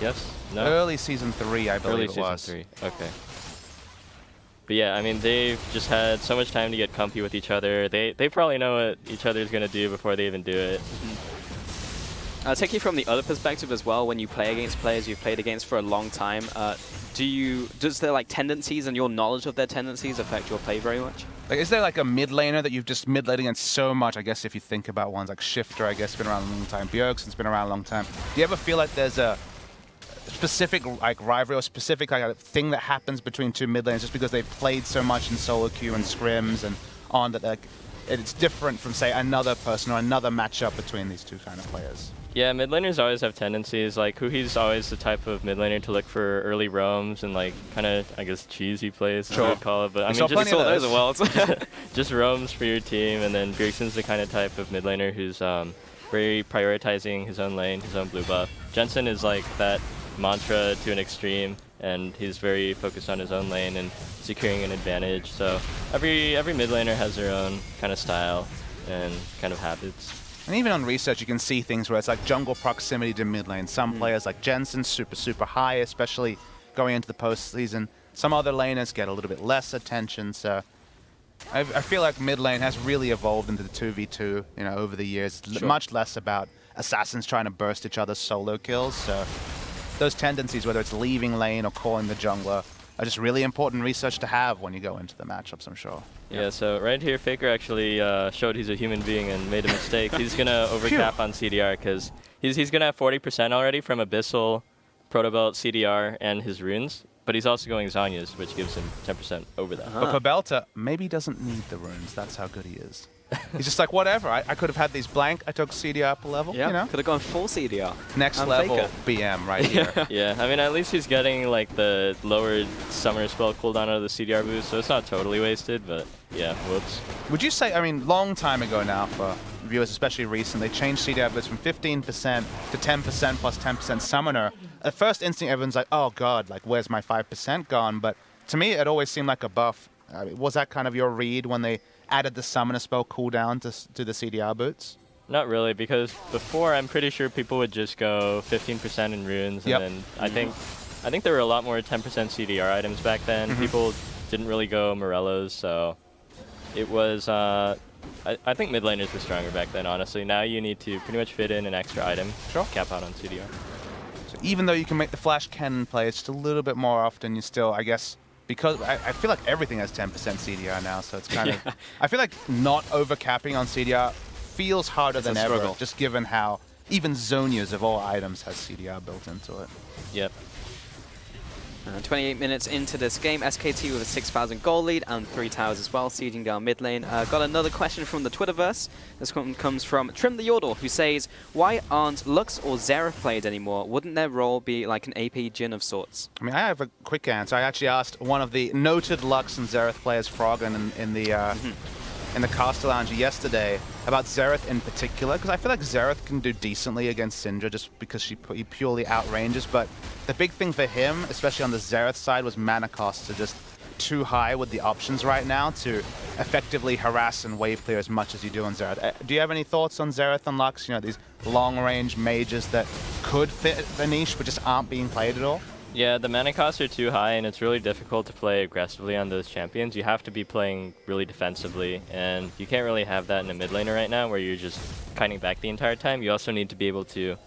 C: Yes? No?
B: Early Season 3, I believe it was.
C: Early Season 3, okay. But yeah, I mean, they've just had so much time to get comfy with each other. They probably know what each other's going to do before they even do it.
A: I'll take you from the other perspective as well. When you play against players you've played against for a long time, does their like tendencies and your knowledge of their tendencies affect your play very much?
B: Like, is there like a mid laner that you've just mid laned against so much? I guess if you think about ones like Shifter, I guess, been around a long time. Bjergsen's been around a long time. Do you ever feel like there's a specific like rivalry or specific like a thing that happens between two mid lanes just because they've played so much in solo queue and scrims and on that like it's different from say another person or another matchup between these two kind of players?
C: Yeah, mid laners always have tendencies. Like, Huhi's always the type of mid laner to look for early roams and, like, kind of, I guess, cheesy plays, as
B: Sure.
C: we would call it. But, I
B: saw
C: mean,
B: plenty
C: just,
B: of those.
C: just roams for your team. And then Bjergsen's the kind of type of mid laner who's very prioritizing his own lane, his own blue buff. Jensen is, like, that mantra to an extreme, and he's very focused on his own lane and securing an advantage. So every mid laner has their own kind of style and kind of habits.
B: And even on research, you can see things where it's like jungle proximity to mid lane. Some players like Jensen, super high, especially going into the postseason. Some other laners get a little bit less attention. So I feel like mid lane has really evolved into the 2v2, you know, over the years.
A: Sure.
B: Much less about assassins trying to burst each other's solo kills. So those tendencies, whether it's leaving lane or calling the jungler, are just really important research to have when you go into the matchups, I'm sure.
C: Yeah, so right here, Faker actually showed he's a human being and made a mistake. He's going to overcap on CDR because he's going to have 40% already from Abyssal, Protobelt, CDR, and his runes. But he's also going Zhonya's, which gives him 10% over that.
B: But Pobelta maybe doesn't need the runes. That's how good he is. He's just like, whatever. I could have had these blank. I took CDR up a level,
A: Yeah,
B: you know?
A: could have gone full CDR.
B: Next
A: And
B: level
A: Faker.
B: BM right here.
C: Yeah, I mean, at least he's getting like the lowered summer spell cooldown out of the CDR boost, so it's not totally wasted, but yeah, whoops.
B: Would you say, I mean, long time ago now for viewers, especially recent, they changed CDR boost from 15% to 10% plus 10% summoner. At first instinct, everyone's like, oh god, like where's my 5% gone? But to me, it always seemed like a buff. Was that kind of your read when they added the summoner spell cooldown to the CDR boots?
C: Not really, because before I'm pretty sure people would just go 15% in runes,
B: Yep.
C: and then I think there were a lot more 10% CDR items back then. People didn't really go Morellos, so it was. I think mid laners were stronger back then, honestly. Now you need to pretty much fit in an extra item,
B: Sure.
C: cap out on CDR.
B: So even though you can make the flash cannon play, it's just a little bit more often, you still, I guess, because I feel like everything has 10% CDR now, so it's kind of... I feel like not overcapping on CDR feels harder than
A: a
B: ever,
A: struggle.
B: just given how even Zhonya's of all items has CDR built into it.
C: Yep.
A: 28 minutes into this game, SKT with a 6,000 gold lead and 3 towers as well, sieging down mid lane. Got another question from the Twitterverse. This one comes from Trim the Yordle, who says, why aren't Lux or Xerath played anymore? Wouldn't their role be like an AP Jhin of sorts?
B: I mean, I have a quick answer. I actually asked one of the noted Lux and Xerath players, Froggen, in the caster lounge yesterday about Xerath in particular, because I feel like Xerath can do decently against Syndra just because he purely outranges, but the big thing for him, especially on the Xerath side, was mana costs are just too high with the options right now to effectively harass and wave clear as much as you do on Xerath. Do you have any thoughts on Xerath and Lux? You know, these long-range mages that could fit the niche but just aren't being played at all?
C: Yeah, the mana costs are too high, and it's really difficult to play aggressively on those champions. You have to be playing really defensively, and you can't really have that in a mid laner right now, where you're just kiting back the entire time. You also need to be able to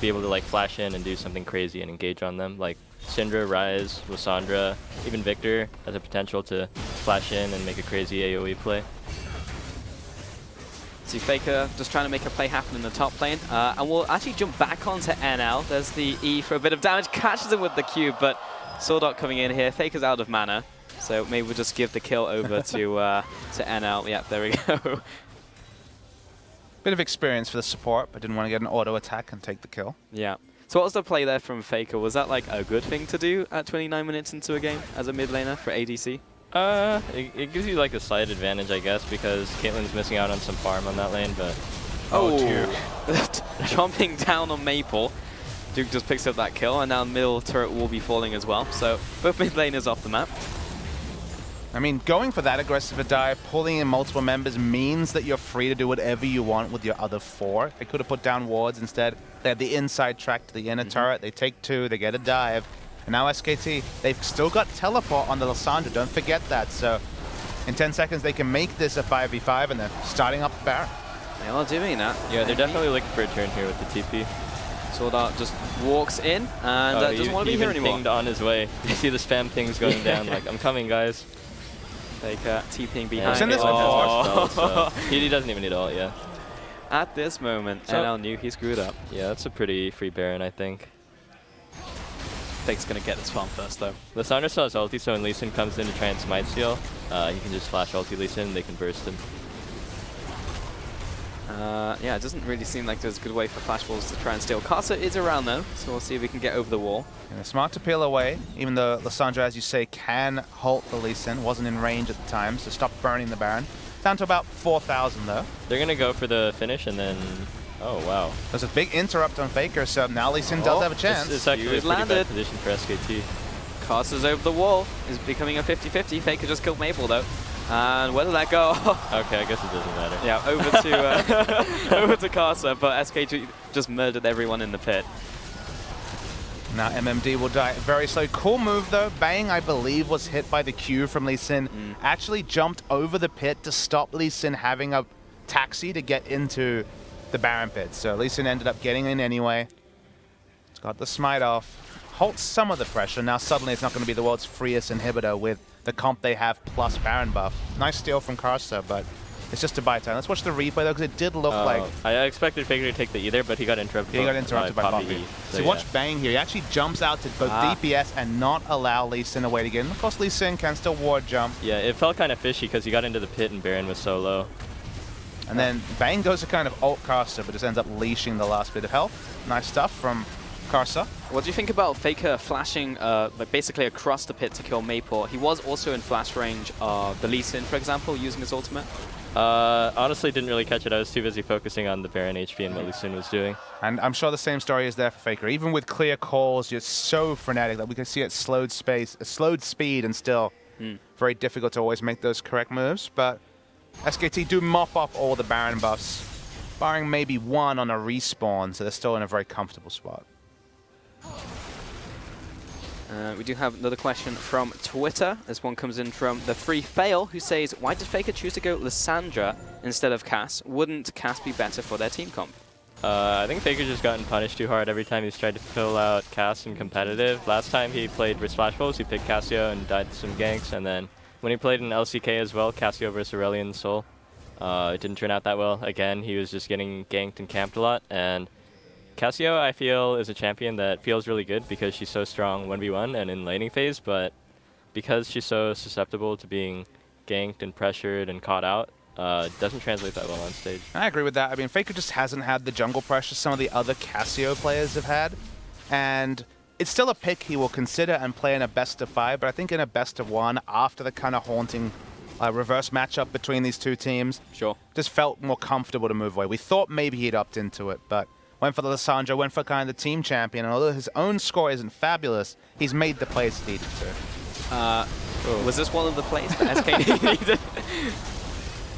C: like flash in and do something crazy and engage on them. Like Syndra, Ryze, Lissandra, even Victor has a potential to flash in and make a crazy AoE play.
A: See Faker just trying to make a play happen in the top lane. And we'll actually jump back onto NL. There's the E for a bit of damage. Catches him with the Q, but Swordot coming in here. Faker's out of mana. So maybe we'll just give the kill over to NL. Yeah, there we go.
B: Bit of experience for the support, but didn't want to get an auto attack and take the kill.
A: Yeah. So what was the play there from Faker? Was that like a good thing to do at 29 minutes into a game as a mid laner for ADC?
C: It gives you like a slight advantage, I guess, because Caitlyn's missing out on some farm on that lane, but...
B: Oh,
A: Chomping down on Maple. Duke just picks up that kill, and now middle turret will be falling as well. So both mid laners off the map.
B: I mean, going for that aggressive a dive, pulling in multiple members means that you're free to do whatever you want with your other 4. They could have put down wards instead. They have the inside track to the inner turret. They take 2, they get a dive. And now SKT, they've still got teleport on the Lissandra, don't forget that. So in 10 seconds, they can make this a 5v5, and they're starting up the Baron.
A: They are doing that.
C: Yeah, they're definitely looking for a turn here with the TP.
A: Swordart just walks in and doesn't want to be here anymore.
C: Pinged on his way. You see the spam pings going down, like, I'm coming, guys.
A: Faker TPing behind.
B: He's in this
C: so he doesn't even need ult, yeah.
A: At this moment,
C: So-
A: NL knew he screwed up.
C: Yeah, that's a pretty free Baron, I think.
A: Fake's going to get this farm first, though.
C: Lissandra still has ulti, so when Lee Sin comes in to try and smite steal, he can just flash ulti Lee Sin, they can burst him.
A: Yeah, it doesn't really seem like there's a good way for Flash Wolves to try and steal. Karsa is around, though, so we'll see if we can get over the wall.
B: And smart to peel away, even though Lissandra, as you say, can halt the Lee Sin. Wasn't in range at the time, so stop burning the Baron. Down to about 4,000, though.
C: They're going to go for the finish and then... Oh, wow.
B: There's a big interrupt on Faker, so now Lee Sin does have a chance.
C: It's actually a
A: He was
C: pretty
A: landed.
C: bad position for SKT.
A: Karsa's over the wall, is becoming a 50-50. Faker just killed Maple, though. And where did that go?
C: Okay, I guess it doesn't matter.
A: Yeah, over to over to Karsa, but SKT just murdered everyone in the pit.
B: Now MMD will die very slow. Cool move though. Bang, I believe, was hit by the Q from Lee Sin. Actually jumped over the pit to stop Lee Sin having a taxi to get into the Baron pit. So Lee Sin ended up getting in anyway. It's got the smite off. Halts some of the pressure. Now suddenly it's not going to be the world's freest inhibitor with the comp they have plus Baron buff. Nice steal from Karsa, but it's just to buy time. Let's watch the replay though, because it did look like...
C: I expected Faker to take the either, but he got interrupted.
B: He got interrupted by Poppy.
C: E.
B: So watch Bang here. He actually jumps out to both DPS and not allow Lee Sin a way to get in. Of course, Lee Sin can still ward jump.
C: Yeah, it felt kind of fishy because he got into the pit and Baron was so low.
B: And then Bang goes to kind of ult Karsa, but just ends up leashing the last bit of health. Nice stuff from Karsa.
A: What do you think about Faker flashing like basically across the pit to kill Maple? He was also in flash range of the Lee Sin, for example, using his ultimate.
C: Honestly, didn't really catch it. I was too busy focusing on the Baron HP and what Lee Sin was doing.
B: And I'm sure the same story is there for Faker. Even with clear calls, you're so frenetic that we can see it slowed speed, and still very difficult to always make those correct moves. But SKT do mop up all the Baron buffs, barring maybe one on a respawn, so they're still in a very comfortable spot.
A: We do have another question from Twitter. This one comes in from the Free Fail, who says, why did Faker choose to go Lissandra instead of Cass? Wouldn't Cass be better for their team comp?
C: I think Faker's just gotten punished too hard every time he's tried to fill out Cass in competitive. Last time he played versus Flash Wolves, he picked Cassio and died to some ganks, and then when he played in LCK as well, Cassio versus Aurelion Sol, it didn't turn out that well. Again, he was just getting ganked and camped a lot, and Cassio, I feel, is a champion that feels really good because she's so strong 1v1 and in laning phase, but because she's so susceptible to being ganked and pressured and caught out, doesn't translate that well on stage.
B: I agree with that. I mean, Faker just hasn't had the jungle pressure some of the other Cassio players have had, and it's still a pick he will consider and play in a best of 5, but I think in a best of 1, after the kind of haunting reverse matchup between these two teams, just felt more comfortable to move away. We thought maybe he'd opt into it, but went for the Lissandra, went for kind of the team champion, and although his own score isn't fabulous, he's made the plays he needed to.
A: Was this one of the plays that SK needed?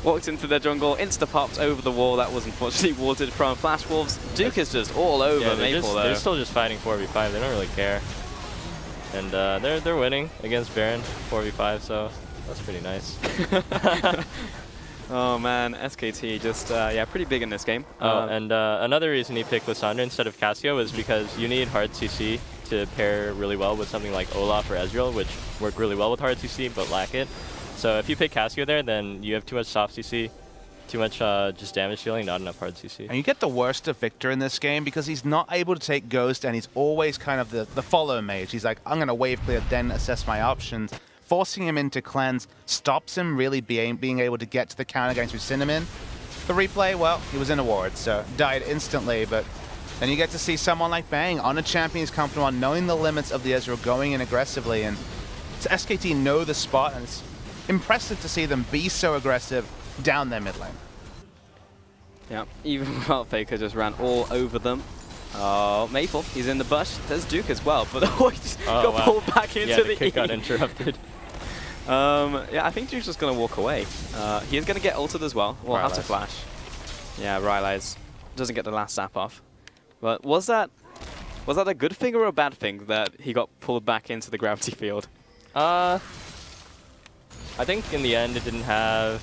A: Walked into the jungle, insta-popped over the wall. That was unfortunately watered from Flash Wolves. Duke is just all over Maple, though.
C: They're still just fighting 4v5. They don't really care. And they're winning against Baron 4v5, so that's pretty nice.
A: Oh man, SKT just, yeah, pretty big in this game.
C: And another reason he picked Lissandra instead of Cassio was because you need hard CC to pair really well with something like Olaf or Ezreal, which work really well with hard CC but lack it. So if you pick Cassio there, then you have too much soft CC, too much just damage dealing, not enough hard CC.
B: And you get the worst of Victor in this game because he's not able to take Ghost, and he's always kind of the follow mage. He's like, I'm going to wave clear, then assess my options. Forcing him into cleanse stops him really being able to get to the counter games with Cinnamon. The replay, well, he was in a ward, so died instantly, but then you get to see someone like Bang on a champion's comfortable on knowing the limits of the Ezreal, going in aggressively, and so SKT know the spot, and it's impressive to see them be so aggressive down their mid lane.
A: Yeah, even while Faker just ran all over them. Oh, Maple, he's in the bush. There's Duke as well, but he just got pulled back into the
C: kick got interrupted.
A: Yeah, I think Duke's just going to walk away. He is going to get ulted as well. We'll have to flash. Yeah, Rylai's doesn't get the last zap off. But was that a good thing or a bad thing that he got pulled back into the gravity field?
C: I think in the end it didn't have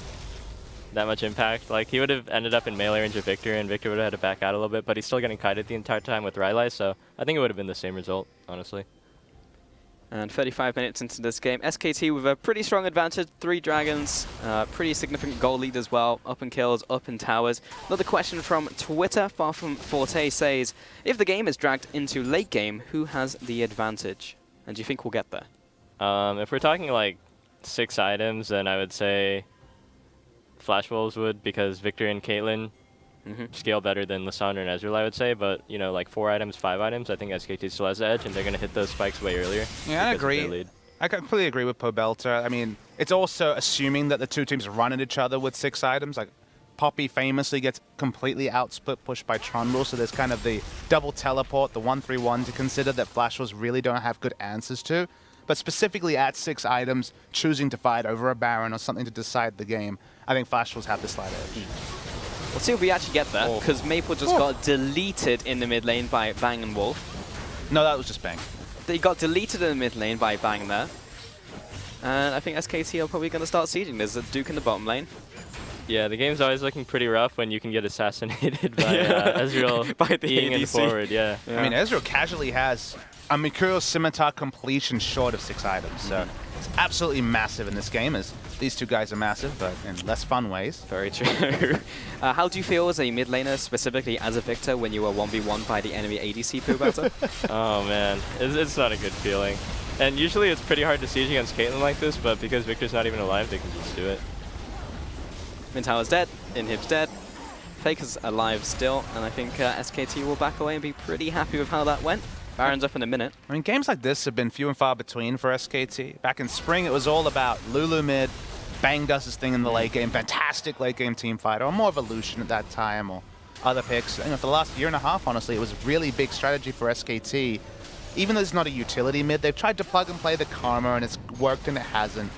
C: that much impact. Like, he would have ended up in melee range of Victor, and Victor would have had to back out a little bit, but he's still getting kited the entire time with Rylai, so I think it would have been the same result, honestly.
A: And 35 minutes into this game, SKT with a pretty strong advantage, 3 dragons, pretty significant goal lead as well, up in kills, up in towers. Another question from Twitter, Far From Forte says, if the game is dragged into late game, who has the advantage? And do you think we'll get there?
C: If we're talking like 6 items, then I would say Flash Wolves would, because Victor and Caitlyn scale better than Lissandra and Ezreal, I would say. But, you know, like 4 items, 5 items, I think SKT still has the edge, and they're going to hit those spikes way earlier.
B: Yeah, I agree. I completely agree with Pobelter. I mean, it's also assuming that the two teams run at each other with 6 items. Like, Poppy famously gets completely outsplit pushed by Trundle, so there's kind of the double teleport, the 1-3-1 to consider that Flash Wolves really don't have good answers to. But specifically at 6 items, choosing to fight over a Baron or something to decide the game, I think Flash Wolves have the slight edge.
A: We'll see if we actually get there, because Maple just got deleted in the mid lane by Bang and Wolf.
B: No, that was just Bang.
A: They got deleted in the mid lane by Bang there. And I think SKT are probably going to start sieging. There's a Duke in the bottom lane.
C: Yeah, the game's always looking pretty rough when you can get assassinated by Ezreal
A: by the
C: in forward. Yeah.
B: I mean, Ezreal casually has a Mercurial Scimitar completion short of 6 items, so it's absolutely massive in this game, as these two guys are massive, but in less fun ways.
A: Very true. How do you feel as a mid laner, specifically as a Victor, when you were 1v1 by the enemy ADC, Pobelter?
C: Oh man, it's not a good feeling. And usually it's pretty hard to siege against Caitlyn like this, but because Victor's not even alive, they can just do it.
A: Min Tower's dead, Inhib's dead, Faker's alive still, and I think SKT will back away and be pretty happy with how that went. Baron's up in a minute.
B: I mean, games like this have been few and far between for SKT. Back in spring, it was all about Lulu mid, Bang does his thing in the late game, fantastic late game team fighter, or more Evolution at that time, or other picks. You know, for the last year and a half, honestly, it was a really big strategy for SKT. Even though it's not a utility mid, they've tried to plug and play the Karma, and it's worked and it hasn't.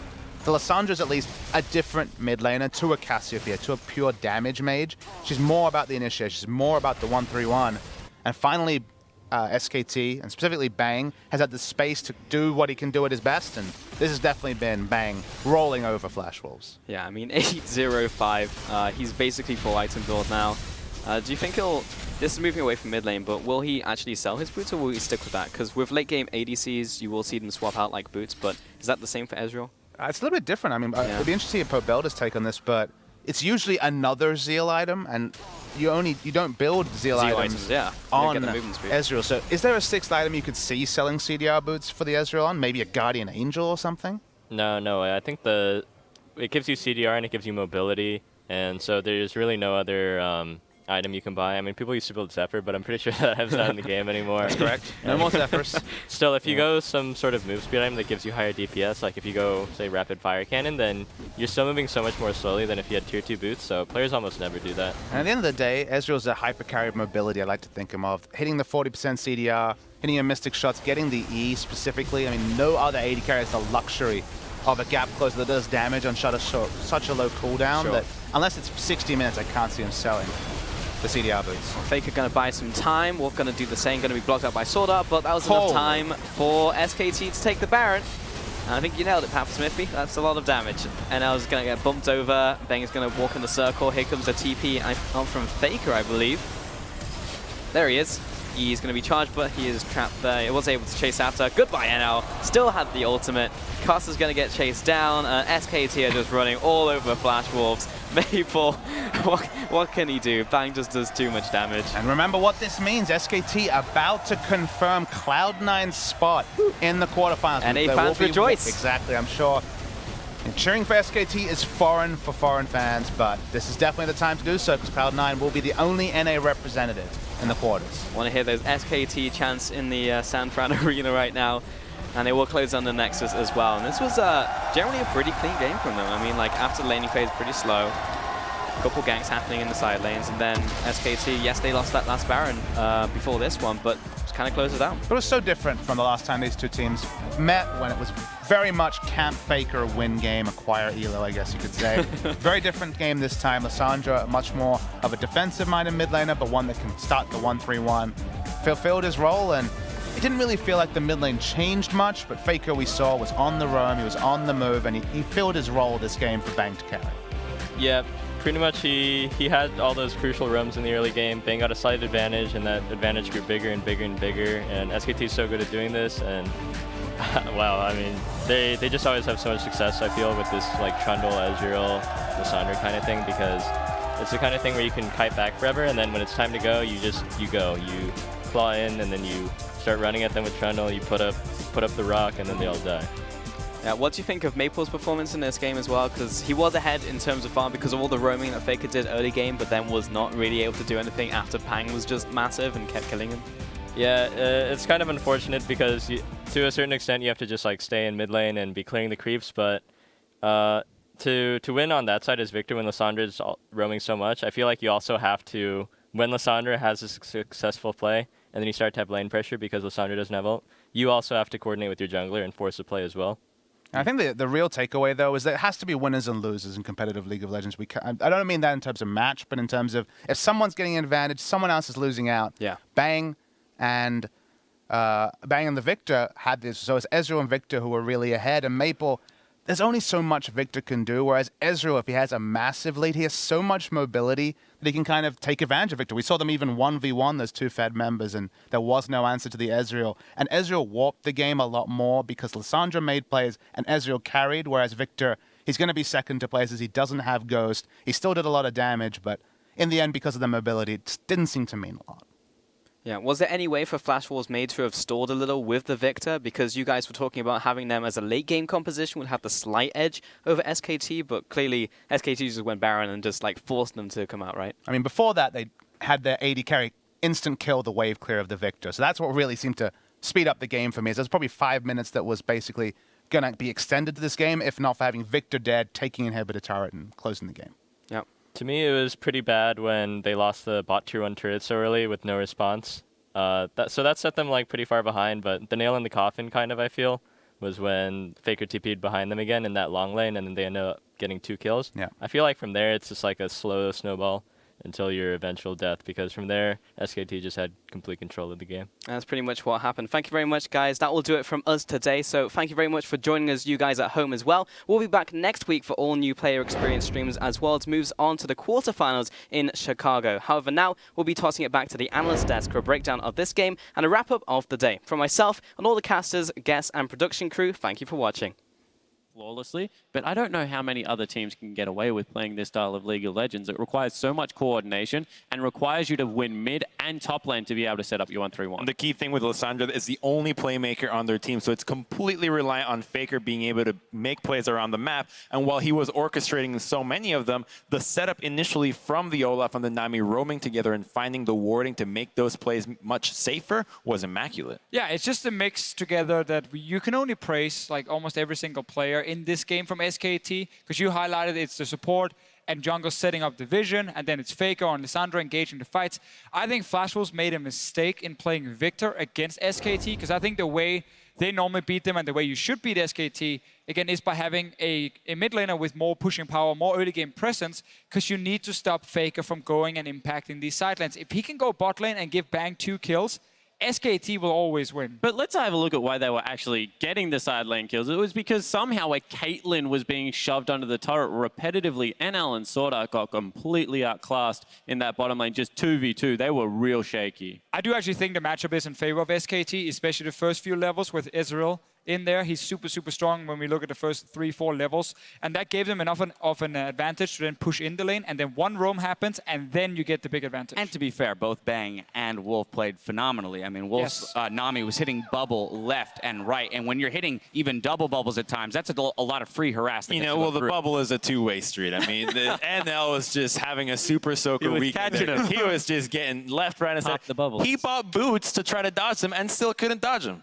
B: The Lissandra's at least a different mid laner to a Cassiopeia, to a pure damage mage. She's more about the initiation, she's more about the 1-3-1. And finally, SKT, and specifically Bang, has had the space to do what he can do at his best, and this has definitely been Bang rolling over Flash Wolves.
A: Yeah, I mean, 8-0-5. He's basically full item build now. Do you think he'll... This is moving away from mid lane, but will he actually sell his boots, or will he stick with that? Because with late game ADCs, you will see them swap out like boots, but is that the same for Ezreal?
B: It's a little bit different. I mean, it'd be interesting to see Pobelter's take on this, but it's usually another Zeal item, and you don't build Zeal items on Ezreal. So is there a 6th item you could see selling CDR boots for the Ezreal on? Maybe a Guardian Angel or something?
C: No. I think it gives you CDR and it gives you mobility, and so there's really no other item you can buy. I mean, people used to build Zephyr, but I'm pretty sure that has not in the game anymore.
B: That's correct. No more Zephyrs.
C: Still, if you go some sort of move speed item that gives you higher DPS, like if you go, say, Rapid Fire Cannon, then you're still moving so much more slowly than if you had Tier 2 boots, so players almost never do that.
B: And at the end of the day, Ezreal's a hyper carry of mobility I like to think him of. Hitting the 40% CDR, hitting your Mystic shots, getting the E specifically. I mean, no other AD carry has the luxury of a gap closer that does damage on such a low cooldown that unless it's 60 minutes, I can't see him selling the CDR boots.
A: Faker going to buy some time. Wolf going to do the same, going to be blocked out by Sword Art, but that was enough time for SKT to take the Baron. And I think you nailed it, Papa Smithy. That's a lot of damage. NL's going to get bumped over. Bang is going to walk in the circle. Here comes a TP on from Faker, I believe. There he is. He's going to be charged, but he is trapped there. He was able to chase after. Goodbye, NL. Still had the ultimate. Caster's going to get chased down. SKT are just running all over Flash Wolves. Maple, what can he do? Bang just does too much damage.
B: And remember what this means. SKT about to confirm Cloud9's spot in the quarterfinals.
A: NA fans rejoice.
B: Exactly, I'm sure. And cheering for SKT is foreign for foreign fans, but this is definitely the time to do so, because Cloud9 will be the only NA representative in the quarters.
A: Want to hear those SKT chants in the San Fran arena right now. And they will close on the Nexus as well. And this was generally a pretty clean game from them. I mean, like, after the laning phase, pretty slow. A couple ganks happening in the side lanes. And then SKT, yes, they lost that last Baron before this one, but just kind of closed it out.
B: But it was so different from the last time these two teams met, when it was very much Camp Faker, win game, acquire Elo, I guess you could say. Very different game this time. Lissandra, much more of a defensive-minded mid laner, but one that can start the 1-3-1. Fulfilled his role, and it didn't really feel like the mid lane changed much, but Faker, we saw, was on the roam, he was on the move, and he filled his role this game for Bang to carry.
C: Yeah, pretty much he had all those crucial roams in the early game. Bang got a slight advantage, and that advantage grew bigger and bigger and bigger, and SKT is so good at doing this, and Wow, I mean, they just always have so much success, I feel, with this like Trundle, Ezreal, Lissandra kind of thing, because it's the kind of thing where you can kite back forever, and then when it's time to go, you go. You claw in, and then you start running at them with Trundle, you put up the rock, and then they all die.
A: Yeah, what do you think of Maple's performance in this game as well? Because he was ahead in terms of farm because of all the roaming that Faker did early game, but then was not really able to do anything after Pang was just massive and kept killing him.
C: Yeah, it's kind of unfortunate because to a certain extent you have to just like stay in mid lane and be clearing the creeps, but to win on that side as Victor when Lissandra is roaming so much, I feel like you also have to, when Lissandra has a successful play and then you start to have lane pressure because Lissandra doesn't have ult, you also have to coordinate with your jungler and force the play as well.
B: I think the real takeaway, though, is that it has to be winners and losers in competitive League of Legends. I don't mean that in terms of match, but in terms of if someone's getting an advantage, someone else is losing out.
A: Yeah.
B: Bang and the Victor had this. So it's Ezreal and Victor who were really ahead, and Maple, there's only so much Victor can do, whereas Ezreal, if he has a massive lead, he has so much mobility that he can kind of take advantage of Victor. We saw them even 1v1, those two Fed members, and there was no answer to the Ezreal. And Ezreal warped the game a lot more because Lissandra made plays and Ezreal carried, whereas Victor, he's going to be second to places. He doesn't have Ghost. He still did a lot of damage, but in the end, because of the mobility, it didn't seem to mean a lot.
A: Yeah, was there any way for Flash Wars Made to have stalled a little with the Victor? Because you guys were talking about having them as a late game composition would have the slight edge over SKT, but clearly SKT just went Baron and just like forced them to come out, right?
B: I mean, before that, they had their AD carry instant kill the wave clear of the Victor. So that's what really seemed to speed up the game for me. So there's probably 5 minutes that was basically going to be extended to this game, if not for having Victor dead, taking inhibitor turret and closing the game.
A: Yeah.
C: To me, it was pretty bad when they lost the bot tier 1 turret so early with no response. So that set them like pretty far behind, but the nail in the coffin kind of, I feel, was when Faker TP'd behind them again in that long lane, and then they ended up getting 2 kills.
B: Yeah.
C: I feel like from there, it's just like a slow snowball until your eventual death, because from there, SKT just had complete control of the game.
A: That's pretty much what happened. Thank you very much, guys. That will do it from us today. So thank you very much for joining us, you guys at home as well. We'll be back next week for all new player experience streams as Worlds moves on to the quarterfinals in Chicago. However, now we'll be tossing it back to the analyst desk for a breakdown of this game and a wrap-up of the day. From myself and all the casters, guests, and production crew, thank you for watching.
D: Flawlessly, but I don't know how many other teams can get away with playing this style of League of Legends. It requires so much coordination and requires you to win mid and top lane to be able to set up your 1-3-1.
E: And the key thing with Lissandra is the only playmaker on their team, so it's completely reliant on Faker being able to make plays around the map. And while he was orchestrating so many of them, the setup initially from the Olaf and the Nami roaming together and finding the warding to make those plays much safer was immaculate.
F: Yeah, it's just a mix together that you can only praise like almost every single player in this game from SKT, because you highlighted it's the support and jungle setting up the vision, and then it's Faker and Lissandra engaging the fights. I think Flash Wolves made a mistake in playing Victor against SKT, because I think the way they normally beat them and the way you should beat SKT, again, is by having a mid laner with more pushing power, more early game presence, because you need to stop Faker from going and impacting these side lanes. If he can go bot lane and give Bang 2 kills, SKT will always win.
D: But let's have a look at why they were actually getting the side lane kills. It was because somehow a Caitlyn was being shoved under the turret repetitively, and Alan Sorda got completely outclassed in that bottom lane, just 2v2. They were real shaky.
F: I do actually think the matchup is in favor of SKT, especially the first few levels with Ezreal in there. He's super, super strong when we look at the first 3-4 levels. And that gave them enough of an advantage to then push in the lane. And then one roam happens, and then you get the big advantage.
G: And to be fair, both Bang and Wolf played phenomenally. I mean, Wolf's Nami was hitting bubble left and right. And when you're hitting even double bubbles at times, that's a lot of free harass.
E: You know, well, the bubble is a two-way street. I mean, the NL was just having a super soaker week. He was just getting left, right, and center.
D: The bubbles.
E: He bought boots to try to dodge them and still couldn't dodge them.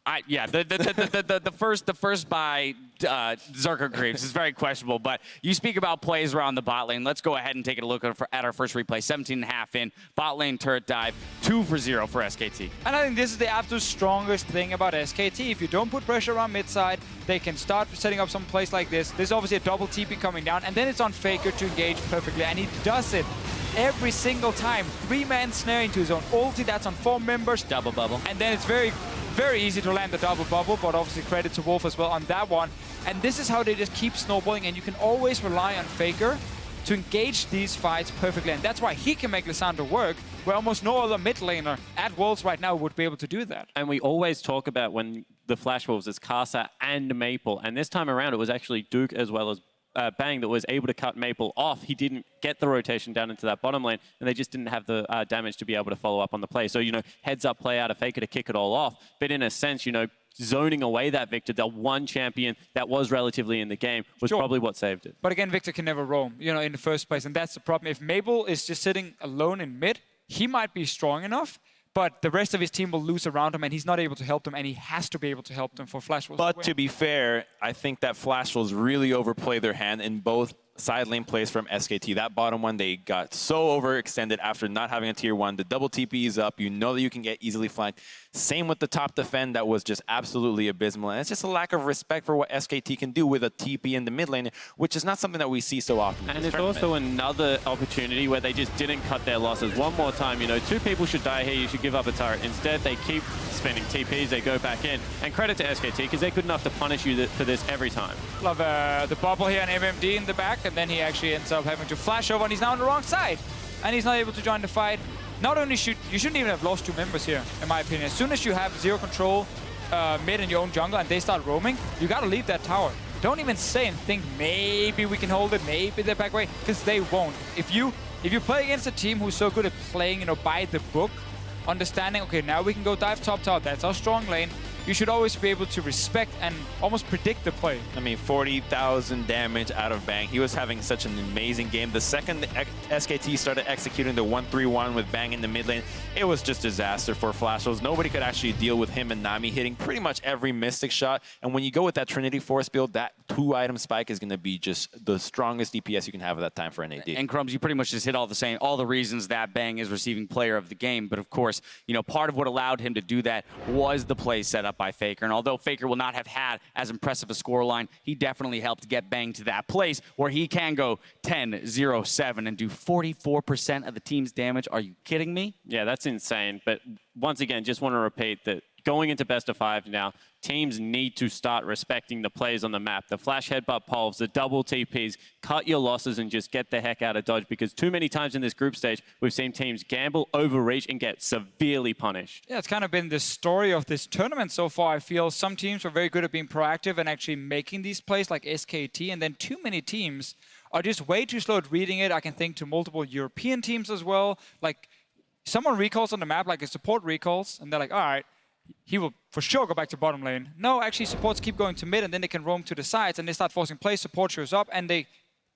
G: The first by Zerker Creeps is very questionable, but you speak about plays around the bot lane. Let's go ahead and take a look at our first replay. 17.5 in, bot lane turret dive, 2 for 0 for SKT.
F: And I think this is the absolute strongest thing about SKT. If you don't put pressure on mid side, they can start setting up some plays like this. There's obviously a double TP coming down, and then it's on Faker to engage perfectly, and he does it every single time. 3-man snare into his own ulti, that's on 4 members.
D: Double bubble.
F: And then it's very easy to land the double bubble, but obviously credit to Wolf as well on that one. And this is how they just keep snowballing, and you can always rely on Faker to engage these fights perfectly. And that's why he can make Lissandra work, where almost no other mid laner at Worlds right now would be able to do that.
D: And we always talk about when the Flash Wolves. It's Kasa and Maple. And this time around, it was actually Duke as well as Bang that was able to cut Maple off. He didn't get the rotation down into that bottom lane, and they just didn't have the damage to be able to follow up on the play. So, heads up play out of Faker to kick it all off. But in a sense, zoning away that Victor, the one champion that was relatively in the game, was probably what saved it.
F: But again, Victor can never roam, in the first place, and that's the problem. If Maple is just sitting alone in mid, he might be strong enough, but the rest of his team will lose around him, and he's not able to help them, and he has to be able to help them for Flash Wolves.
E: But to be fair, I think that Flash Wolves really overplay their hand in both side lane plays from SKT. That bottom one, they got so overextended after not having a tier 1. The double TP is up. You know that you can get easily flanked. Same with the top defend. That was just absolutely abysmal. And it's just a lack of respect for what SKT can do with a TP in the mid lane, which is not something that we see so often.
D: And it's also another opportunity where they just didn't cut their losses. One more time, 2 people should die here. You should give up a turret. Instead, they keep spending TPs. They go back in. And credit to SKT, because they're good enough to punish you for this every time.
F: Love the bubble here on MMD in the back, and then he actually ends up having to flash over, and he's now on the wrong side. And he's not able to join the fight. Not only you shouldn't even have lost 2 members here, in my opinion. As soon as you have zero control mid in your own jungle and they start roaming, you gotta leave that tower. Don't even say and think maybe we can hold it, maybe they're back away, because they won't. If you play against a team who's so good at playing, by the book, understanding, okay, now we can go dive top tower, that's our strong lane, you should always be able to respect and almost predict the play.
E: I mean, 40,000 damage out of Bang. He was having such an amazing game. The second SKT started executing the 1-3-1 with Bang in the mid lane, it was just disaster for Flash Wolves. Nobody could actually deal with him and Nami hitting pretty much every Mystic shot. And when you go with that Trinity Force build, that 2-item spike is going to be just the strongest DPS you can have at that time for an AD.
G: And Crumbs, you pretty much just hit all the reasons that Bang is receiving player of the game. But of course, part of what allowed him to do that was the play setup by Faker. And although Faker will not have had as impressive a scoreline, he definitely helped get Bang to that place where he can go 10-0-7 and do 44% of the team's damage. Are you kidding me?
D: Yeah, that's insane. But once again, just want to repeat that going into best of 5 now, teams need to start respecting the plays on the map. The flash headbutt pulls, the double TPs, cut your losses and just get the heck out of Dodge, because too many times in this group stage, we've seen teams gamble, overreach, and get severely punished.
F: Yeah, it's kind of been the story of this tournament so far. I feel some teams are very good at being proactive and actually making these plays like SKT, and then too many teams are just way too slow at reading it. I can think to multiple European teams as well. Like, someone recalls on the map, like a support recalls, and they're like, all right, he will for sure go back to bottom lane. No, actually, supports keep going to mid, and then they can roam to the sides, and they start forcing plays. Support shows up, and they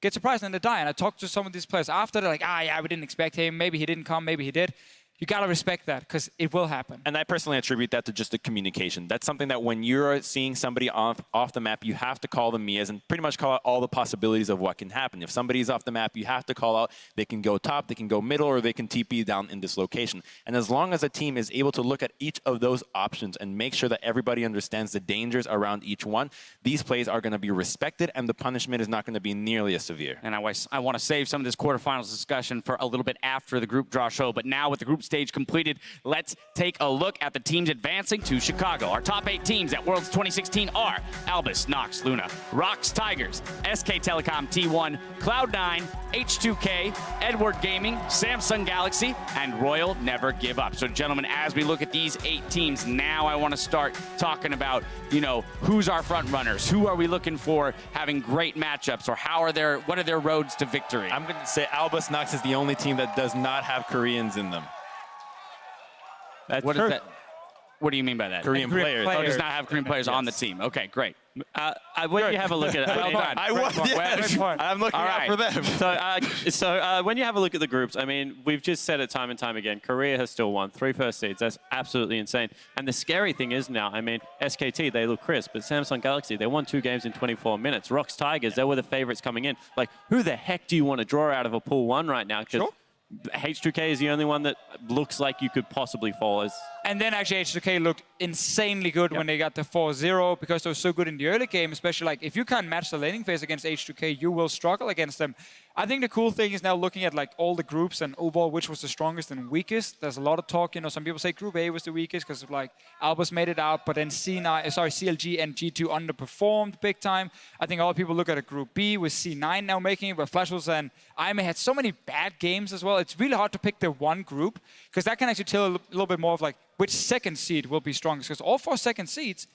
F: get surprised, and they die. And I talked to some of these players after. They're like, yeah, we didn't expect him. Maybe he didn't come. Maybe he did. You got to respect that, because it will happen.
E: And I personally attribute that to just the communication. That's something that when you're seeing somebody off the map, you have to call them Mias and pretty much call out all the possibilities of what can happen. If somebody's off the map, you have to call out they can go top, they can go middle, or they can TP down in this location. And as long as a team is able to look at each of those options and make sure that everybody understands the dangers around each one, these plays are going to be respected, and the punishment is not going to be nearly as severe.
G: And I want to save some of this quarterfinals discussion for a little bit after the group draw show, but now with the group stage completed, let's take a look at the teams advancing to Chicago. Our top 8 teams at Worlds 2016 are Albus, Nox, Luna, Rox, Tigers, SK Telecom, T1, Cloud9, H2K, Edward Gaming, Samsung Galaxy, and Royal Never Give Up. So gentlemen, as we look at these 8 teams, now I want to start talking about, who's our front runners? Who are we looking for having great matchups, or what are their roads to victory?
E: I'm going to say Albus, Nox is the only team that does not have Koreans in them.
G: What is that? What do you mean by that?
E: Korean players.
G: Oh, does not have Korean players on the team. Okay, great.
D: When you have a look at it,
E: I'm looking out for them.
D: So when you have a look at the groups, we've just said it time and time again, Korea has still won 3 first seeds. That's absolutely insane. And the scary thing is now, SKT, they look crisp, but Samsung Galaxy, they won 2 games in 24 minutes. Rox Tigers, they were the favorites coming in. Like, who the heck do you want to draw out of a pool 1 right now? Sure. H2K is the only one that looks like you could possibly fall as.
F: And then actually H2K looked insanely good when they got the 4-0, because they were so good in the early game, especially like if you can't match the laning phase against H2K, you will struggle against them. I think the cool thing is now looking at like all the groups and overall which was the strongest and weakest. There's a lot of talk, some people say Group A was the weakest because like Albus made it out, but then CLG and G2 underperformed big time. I think a lot of people look at a Group B with C9 now making it, but Flash Wolves and IMA had so many bad games as well. It's really hard to pick the one group, because that can actually tell a little bit more of like which second seed will be strongest, because all 4 second seeds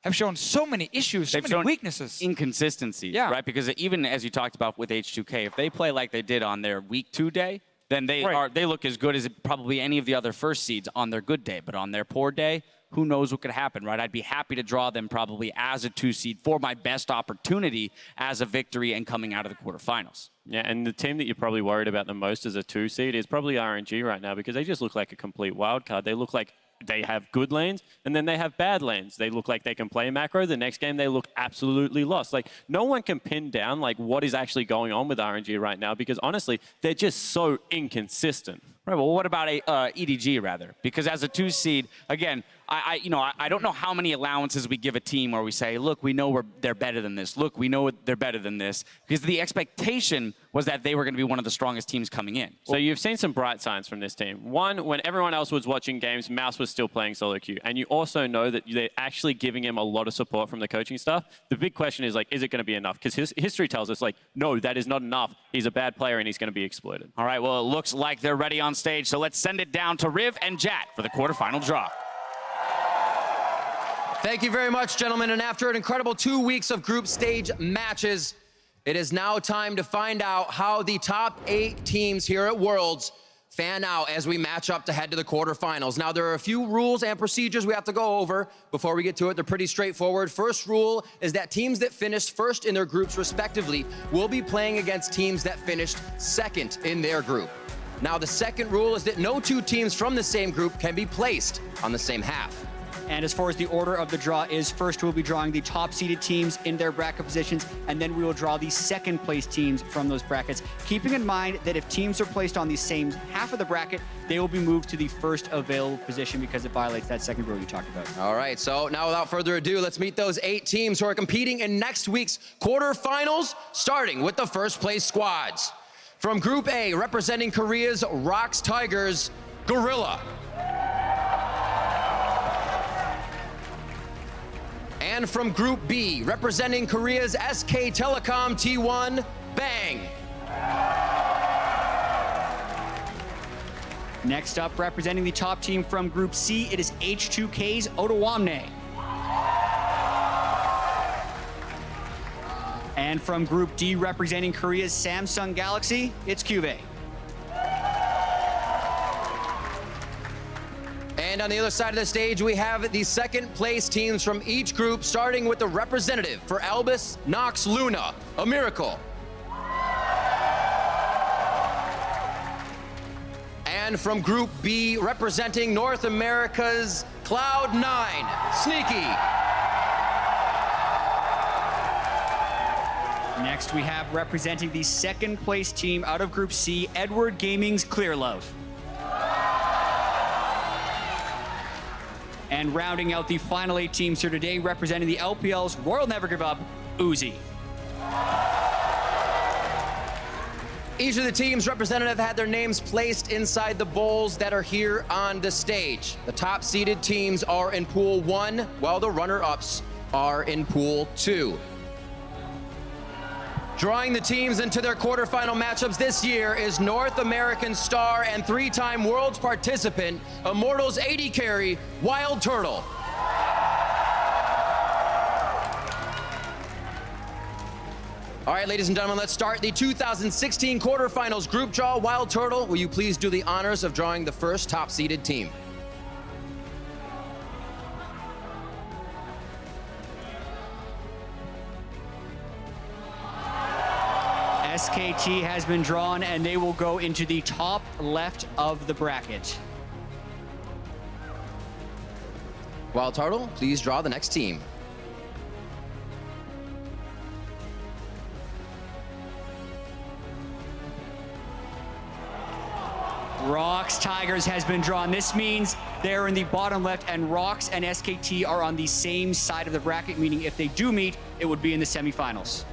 F: have shown so many issues, so
G: They've
F: many
G: shown
F: weaknesses.
G: Inconsistency,
F: Yeah.
G: right? Because even as you talked about with H2K, if they play like they did on their week 2 day, then they look as good as probably any of the other first seeds on their good day. But on their poor day, who knows what could happen, right? I'd be happy to draw them probably as a 2 seed for my best opportunity as a victory and coming out of the quarterfinals.
D: Yeah, and the team that you're probably worried about the most as a 2 seed is probably RNG right now, because they just look like a complete wild card. They look like they have good lanes, and then they have bad lanes. They look like they can play macro. The next game, they look absolutely lost. Like, no one can pin down, like, what is actually going on with RNG right now, because honestly, they're just so inconsistent.
G: Right, well, what about EDG, rather? Because as a 2 seed, again, I don't know how many allowances we give a team where we say, look, we know they're better than this. Look, we know they're better than this. Because the expectation was that they were going to be one of the strongest teams coming in.
D: So you've seen some bright signs from this team. One, when everyone else was watching games, Mouse was still playing solo queue. And you also know that they're actually giving him a lot of support from the coaching staff. The big question is, like, is it going to be enough? Because his history tells us, like, no, that is not enough. He's a bad player and he's going to be exploited.
G: All right, well, it looks like they're ready on stage. So let's send it down to Riv and Jat for the quarterfinal draw.
H: Thank you very much, gentlemen. And after an incredible 2 weeks of group stage matches, it is now time to find out how the top 8 teams here at Worlds fan out as we match up to head to the quarterfinals. Now, there are a few rules and procedures we have to go over before we get to it. They're pretty straightforward. First rule is that teams that finished first in their groups respectively will be playing against teams that finished second in their group. Now, the second rule is that no 2 teams from the same group can be placed on the same half.
I: And as far as the order of the draw is, first we'll be drawing the top-seeded teams in their bracket positions, and then we will draw the second-place teams from those brackets, keeping in mind that if teams are placed on the same half of the bracket, they will be moved to the first available position because it violates that second rule you talked about.
H: All right, so now without further ado, let's meet those 8 teams who are competing in next week's quarterfinals, starting with the first-place squads. From Group A, representing Korea's ROX Tigers, Gorilla. And from Group B, representing Korea's SK Telecom T1, Bang.
I: Next up, representing the top team from Group C, it is H2K's Otoamne. And from Group D, representing Korea's Samsung Galaxy, it's Cuvée.
H: And on the other side of the stage, we have the second place teams from each group, starting with the representative for Albus, Nox Luna, a Miracle. And from Group B, representing North America's Cloud9, Sneaky.
I: Next, we have representing the second place team out of Group C, Edward Gaming's Clear Love. And rounding out the final 8 teams here today, representing the LPL's Royal Never Give Up, Uzi.
H: Each of the teams' representative had their names placed inside the bowls that are here on the stage. The top-seeded teams are in Pool 1, while the runner-ups are in Pool 2. Drawing the teams into their quarterfinal matchups this year is North American star and 3-time Worlds participant, Immortals AD carry, Wild Turtle. All right, ladies and gentlemen, let's start the 2016 quarterfinals group draw. Wild Turtle, will you please do the honors of drawing the first top-seeded team?
I: SKT has been drawn, and they will go into the top left of the bracket.
H: Wild Turtle, please draw the next team.
I: ROX Tigers has been drawn. This means they're in the bottom left, and ROX and SKT are on the same side of the bracket, meaning if they do meet, it would be in the semifinals.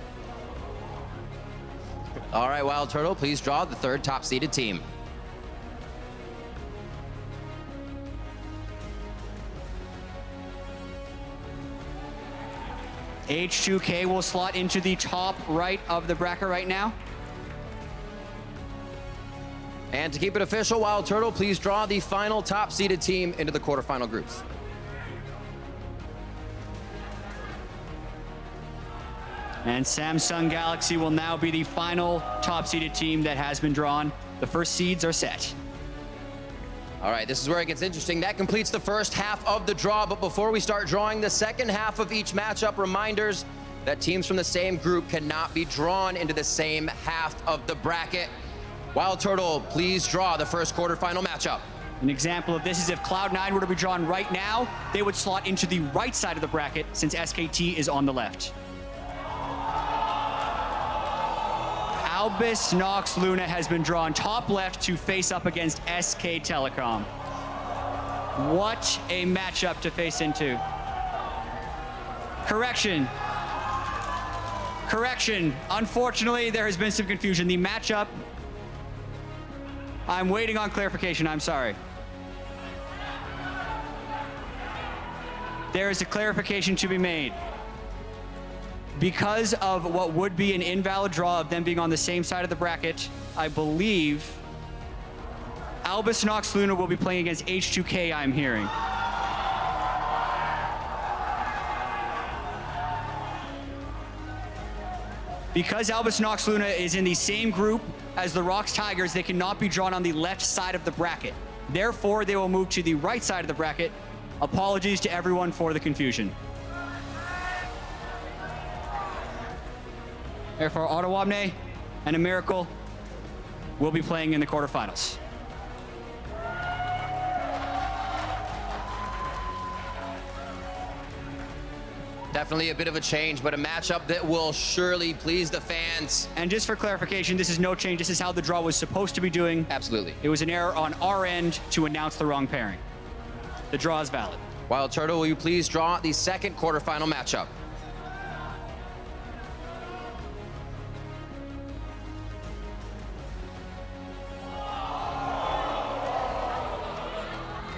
H: All right, Wild Turtle, please draw the third top-seeded team.
I: H2K will slot into the top right of the bracket right now.
H: And to keep it official, Wild Turtle, please draw the final top-seeded team into the quarterfinal groups.
I: And Samsung Galaxy will now be the final top-seeded team that has been drawn. The first seeds are set.
H: All right, this is where it gets interesting. That completes the first half of the draw, but before we start drawing the second half of each matchup, reminders that teams from the same group cannot be drawn into the same half of the bracket. Wild Turtle, please draw the first quarterfinal matchup.
I: An example of this is if Cloud9 were to be drawn right now, they would slot into the right side of the bracket since SKT is on the left. Albus Nox Luna has been drawn top left to face up against SK Telecom. What a matchup to face into. Correction. Unfortunately, there has been some confusion. The matchup, I'm waiting on clarification, I'm sorry. There is a clarification to be made. Because of what would be an invalid draw of them being on the same side of the bracket, I believe Albus Nox Luna will be playing against H2K, I'm hearing. Because Albus Nox Luna is in the same group as the Rox Tigers, they cannot be drawn on the left side of the bracket. Therefore, they will move to the right side of the bracket. Apologies to everyone for the confusion. Therefore, Ottawamne and a Miracle will be playing in the quarterfinals.
H: Definitely a bit of a change, but a matchup that will surely please the fans.
I: And just for clarification, this is no change. This is how the draw was supposed to be doing.
H: Absolutely.
I: It was an error on our end to announce the wrong pairing. The draw is valid.
H: Wild Turtle, will you please draw the second quarterfinal matchup?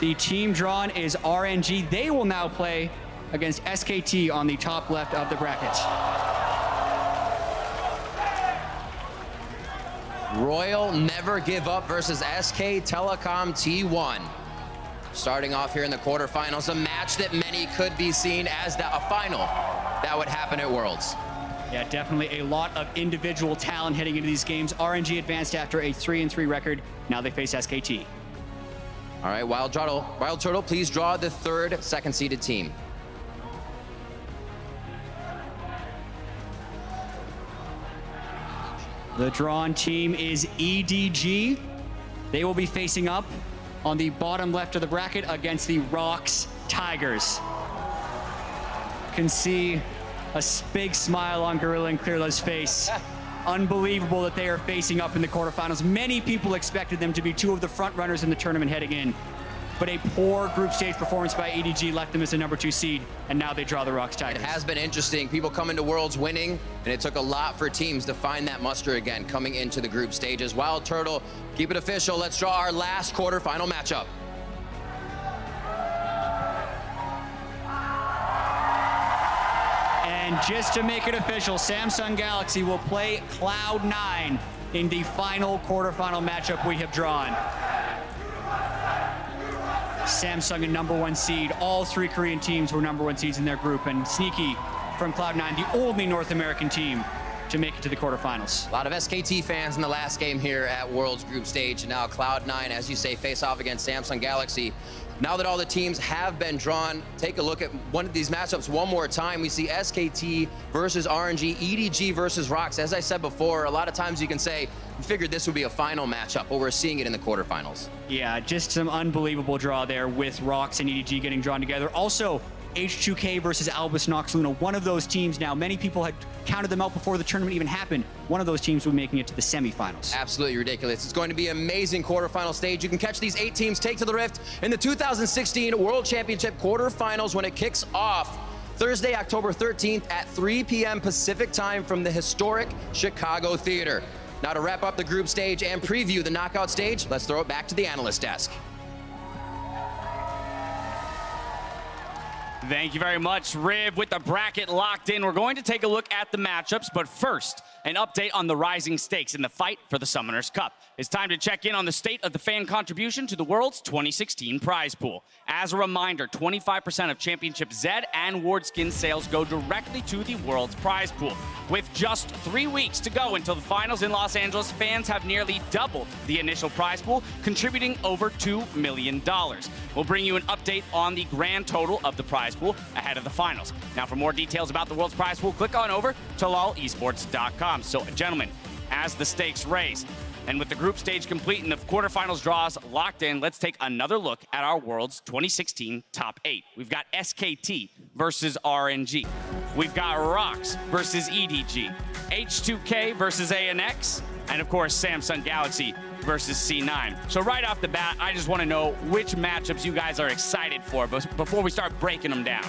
I: The team drawn is RNG. They will now play against SKT on the top left of the bracket.
H: Royal Never Give Up versus SK Telecom T1. Starting off here in the quarterfinals, a match that many could be seen as a final that would happen at Worlds.
I: Yeah, definitely a lot of individual talent heading into these games. RNG advanced after a 3-3 record. Now they face SKT.
H: All right, Wild Turtle, please draw the third second-seeded team.
I: The drawn team is EDG. They will be facing up on the bottom left of the bracket against the Rox Tigers. Can see a big smile on Gorilla and Clearla's face. Unbelievable that they are facing up in the quarterfinals. Many people expected them to be two of the front runners in the tournament heading in, but a poor group stage performance by EDG left them as a number 2 seed, and now they draw the Rox Tigers.
H: It has been interesting. People come into Worlds winning, and it took a lot for teams to find that muster again coming into the group stages. Wild Turtle, keep it official. Let's draw our last quarterfinal matchup.
I: And just to make it official, Samsung Galaxy will play Cloud9 in the final quarterfinal matchup we have drawn. Samsung, a number 1 seed. All 3 Korean teams were number 1 seeds in their group, and Sneaky from Cloud9, the only North American team to make it to the quarterfinals.
H: A lot of SKT fans in the last game here at Worlds group stage. And now Cloud9, as you say, face off against Samsung Galaxy. Now that all the teams have been drawn, take a look at one of these matchups one more time. We see SKT versus RNG, EDG versus Rox. As I said before, a lot of times you can say, we figured this would be a final matchup, but we're seeing it in the quarterfinals.
I: Yeah, just some unbelievable draw there with Rox and EDG getting drawn together. Also, H2K versus Albus Nox Luna, one of those teams now. Many people had counted them out before the tournament even happened. One of those teams will be making it to the semifinals.
H: Absolutely ridiculous. It's going to be an amazing quarterfinal stage. You can catch these 8 teams take to the Rift in the 2016 World Championship quarterfinals when it kicks off Thursday, October 13th at 3 p.m. Pacific time from the historic Chicago Theater. Now to wrap up the group stage and preview the knockout stage, let's throw it back to the analyst desk.
G: Thank you very much, Rib. With the bracket locked in, we're going to take a look at the matchups, but first, an update on the rising stakes in the fight for the Summoners Cup. It's time to check in on the state of the fan contribution to the World's 2016 prize pool. As a reminder, 25% of Championship Z and Ward Skin sales go directly to the World's prize pool. With just 3 weeks to go until the finals in Los Angeles, fans have nearly doubled the initial prize pool, contributing over $2 million. We'll bring you an update on the grand total of the prize pool ahead of the finals. Now, for more details about the World's prize pool, click on over to lolesports.com. So, gentlemen, as the stakes raise, and with the group stage complete and the quarterfinals draws locked in, let's take another look at our World's 2016 top 8. We've got SKT versus RNG. We've got ROX versus EDG. H2K versus ANX. And, of course, Samsung Galaxy versus C9. So right off the bat, I just want to know which matchups you guys are excited for before we start breaking them down.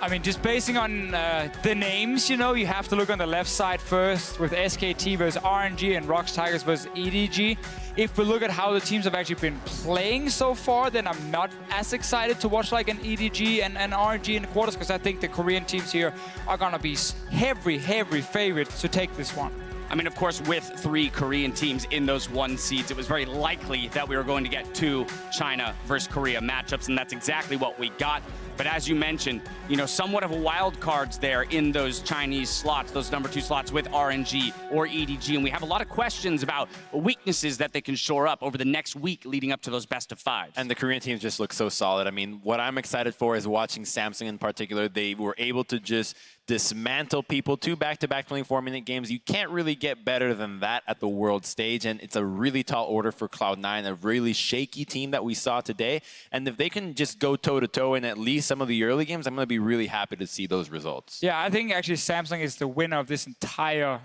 F: I mean, just basing on the names, you know, you have to look on the left side first with SKT versus RNG and ROX Tigers versus EDG. If we look at how the teams have actually been playing so far, then I'm not as excited to watch like an EDG and RNG in the quarters, because I think the Korean teams here are going to be heavy favorites to take this one.
G: I mean, of course, with 3 Korean teams in those 1 seeds, it was very likely that we were going to get 2 China versus Korea matchups, and that's exactly what we got. But as you mentioned, you know, somewhat of a wild cards there in those Chinese slots, those number 2 slots with RNG or EDG. And we have a lot of questions about weaknesses that they can shore up over the next week leading up to those best of 5s.
E: And the Korean teams just look so solid. I mean, what I'm excited for is watching Samsung in particular. They were able to just dismantle people. 2 back-to-back 24-minute games. You can't really get better than that at the world stage, and it's a really tall order for Cloud9, a really shaky team that we saw today. And if they can just go toe-to-toe in at least some of the early games, I'm going to be really happy to see those results.
F: Yeah, I think actually Samsung is the winner of this entire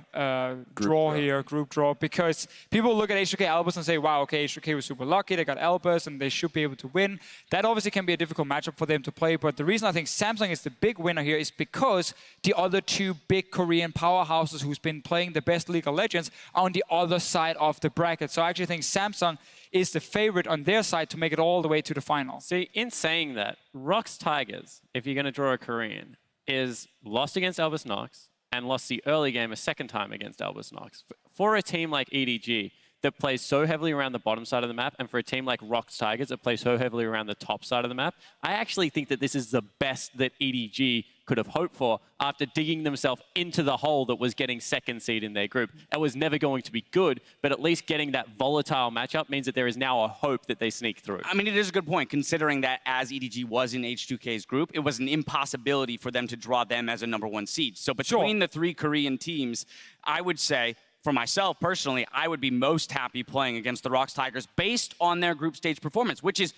F: group draw, because people look at H2K Albus and say, wow, okay, H2K was super lucky, they got Albus and they should be able to win. That obviously can be a difficult matchup for them to play, but the reason I think Samsung is the big winner here is because the other 2 big Korean powerhouses who's been playing the best League of Legends are on the other side of the bracket. So I actually think Samsung is the favorite on their side to make it all the way to the final.
D: See, in saying that, ROX Tigers, if you're going to draw a Korean, is lost against Albus Nox and lost the early game a second time against Albus Nox. For a team like EDG that plays so heavily around the bottom side of the map, and for a team like ROX Tigers that plays so heavily around the top side of the map, I actually think that this is the best that EDG could have hoped for after digging themselves into the hole that was getting second seed in their group. It was never going to be good, but at least getting that volatile matchup means that there is now a hope that they sneak through.
G: I mean, it is a good point, considering that as EDG was in H2K's group, it was an impossibility for them to draw them as a number 1 seed. So between the 3 Korean teams, I would say, for myself personally, I would be most happy playing against the ROX Tigers based on their group stage performance, which is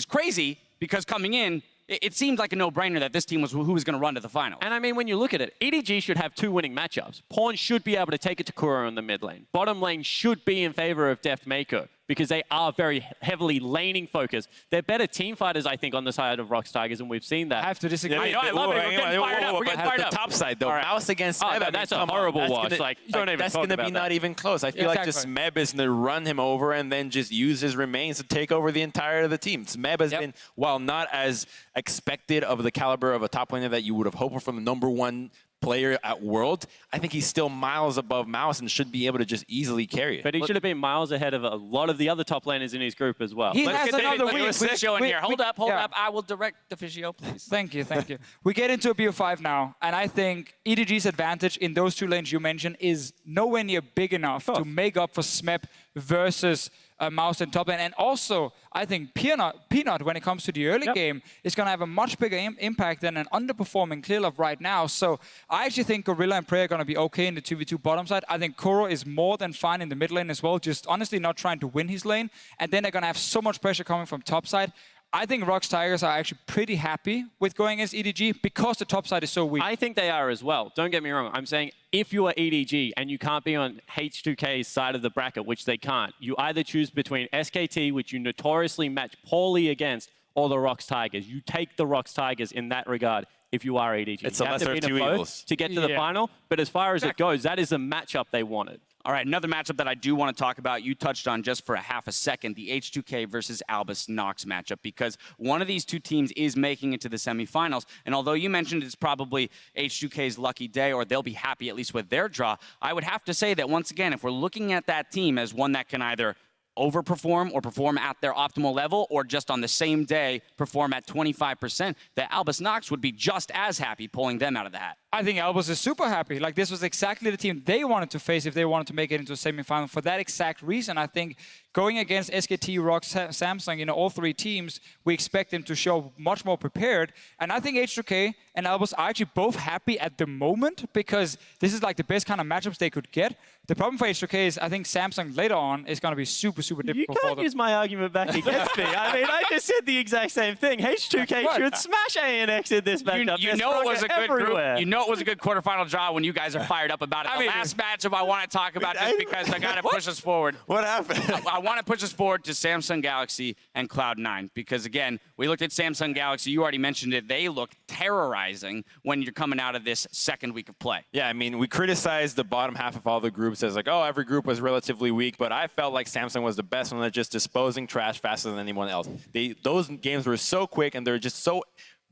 G: crazy, because coming in, it seemed like a no-brainer that this team was who was going to run to the final.
D: And I mean, when you look at it, EDG should have 2 winning matchups. Pawn should be able to take it to Kuro in the mid lane. Bottom lane should be in favor of Deft Mako, because they are very heavily laning focused. They're better team fighters, I think, on the side of ROX Tigers, and we've seen that.
F: I have to disagree.
D: I know, I love it. We're getting fired up. We're getting fired up.
E: The top side, though,
D: Right.
E: Mouse against Smeb.
D: No, that's a horrible watch.
E: That's going to be not even close. I feel like just Smeb is going to run him over and then just use his remains to take over the entirety of the team. Smeb has been, while not as expected of the caliber of a top laner that you would have hoped from the number 1 player at World, I think he's still miles above Mouse and should be able to just easily carry it.
D: But he should have been miles ahead of a lot of the other top laners in his group as well.
F: He has another week.
G: Physio in here. Hold up. I will direct the Physio, please.
F: Thank you. We get into a BO5 now, and I think EDG's advantage in those 2 lanes you mentioned is nowhere near big enough to make up for Smeb versus Mouse in top lane. And also, I think Peanut, when it comes to the early game, is going to have a much bigger impact than an underperforming Clearlove right now. So I actually think Gorilla and Prey are going to be okay in the 2v2 bottom side. I think Kuro is more than fine in the mid lane as well, just honestly not trying to win his lane. And then they're going to have so much pressure coming from top side. I think ROX Tigers are actually pretty happy with going against EDG because the top side is so weak.
D: I think they are as well. Don't get me wrong. I'm saying if you are EDG and you can't be on H2K's side of the bracket, which they can't, you either choose between SKT, which you notoriously match poorly against, or the ROX Tigers. You take the ROX Tigers in that regard if you are EDG.
E: It's a lesser of 2 evils
D: to get to the final, but as far as it goes, that is the matchup they wanted.
G: All right, another matchup that I do want to talk about, you touched on just for a half a second, the H2K versus Albus Nox matchup, because one of these two teams is making it to the semifinals. And although you mentioned it's probably H2K's lucky day, or they'll be happy at least with their draw, I would have to say that once again, if we're looking at that team as one that can either overperform or perform at their optimal level, or just on the same day perform at 25%, that Albus Nox would be just as happy pulling them out of the hat.
F: I think Albus is super happy. Like, this was exactly the team they wanted to face if they wanted to make it into a semifinal. For that exact reason, I think going against SKT, ROG, Samsung, you know, all three teams, we expect them to show much more prepared. And I think H2K and Albus are actually both happy at the moment, because this is like the best kind of matchups they could get. The problem for H2K is I think Samsung later on is going to be super, super difficult
D: You
F: for
D: can't
F: them.
D: use my argument back against me. I mean, I just said the exact same thing. H2K should smash ANX in this matchup.
G: You know it was a good group. You know it was a good quarterfinal draw when you guys are fired up about it. The last matchup I want to talk about, just because I got to push us forward.
E: What happened?
G: I want to push us forward to Samsung Galaxy and Cloud9, because again, we looked at Samsung Galaxy. You already mentioned it. They look terrorizing when you're coming out of this second week of play.
E: Yeah, I mean, we criticized the bottom half of all the groups as like, oh, every group was relatively weak, but I felt like Samsung was the best one at just disposing trash faster than anyone else. Those games were so quick, and they're just so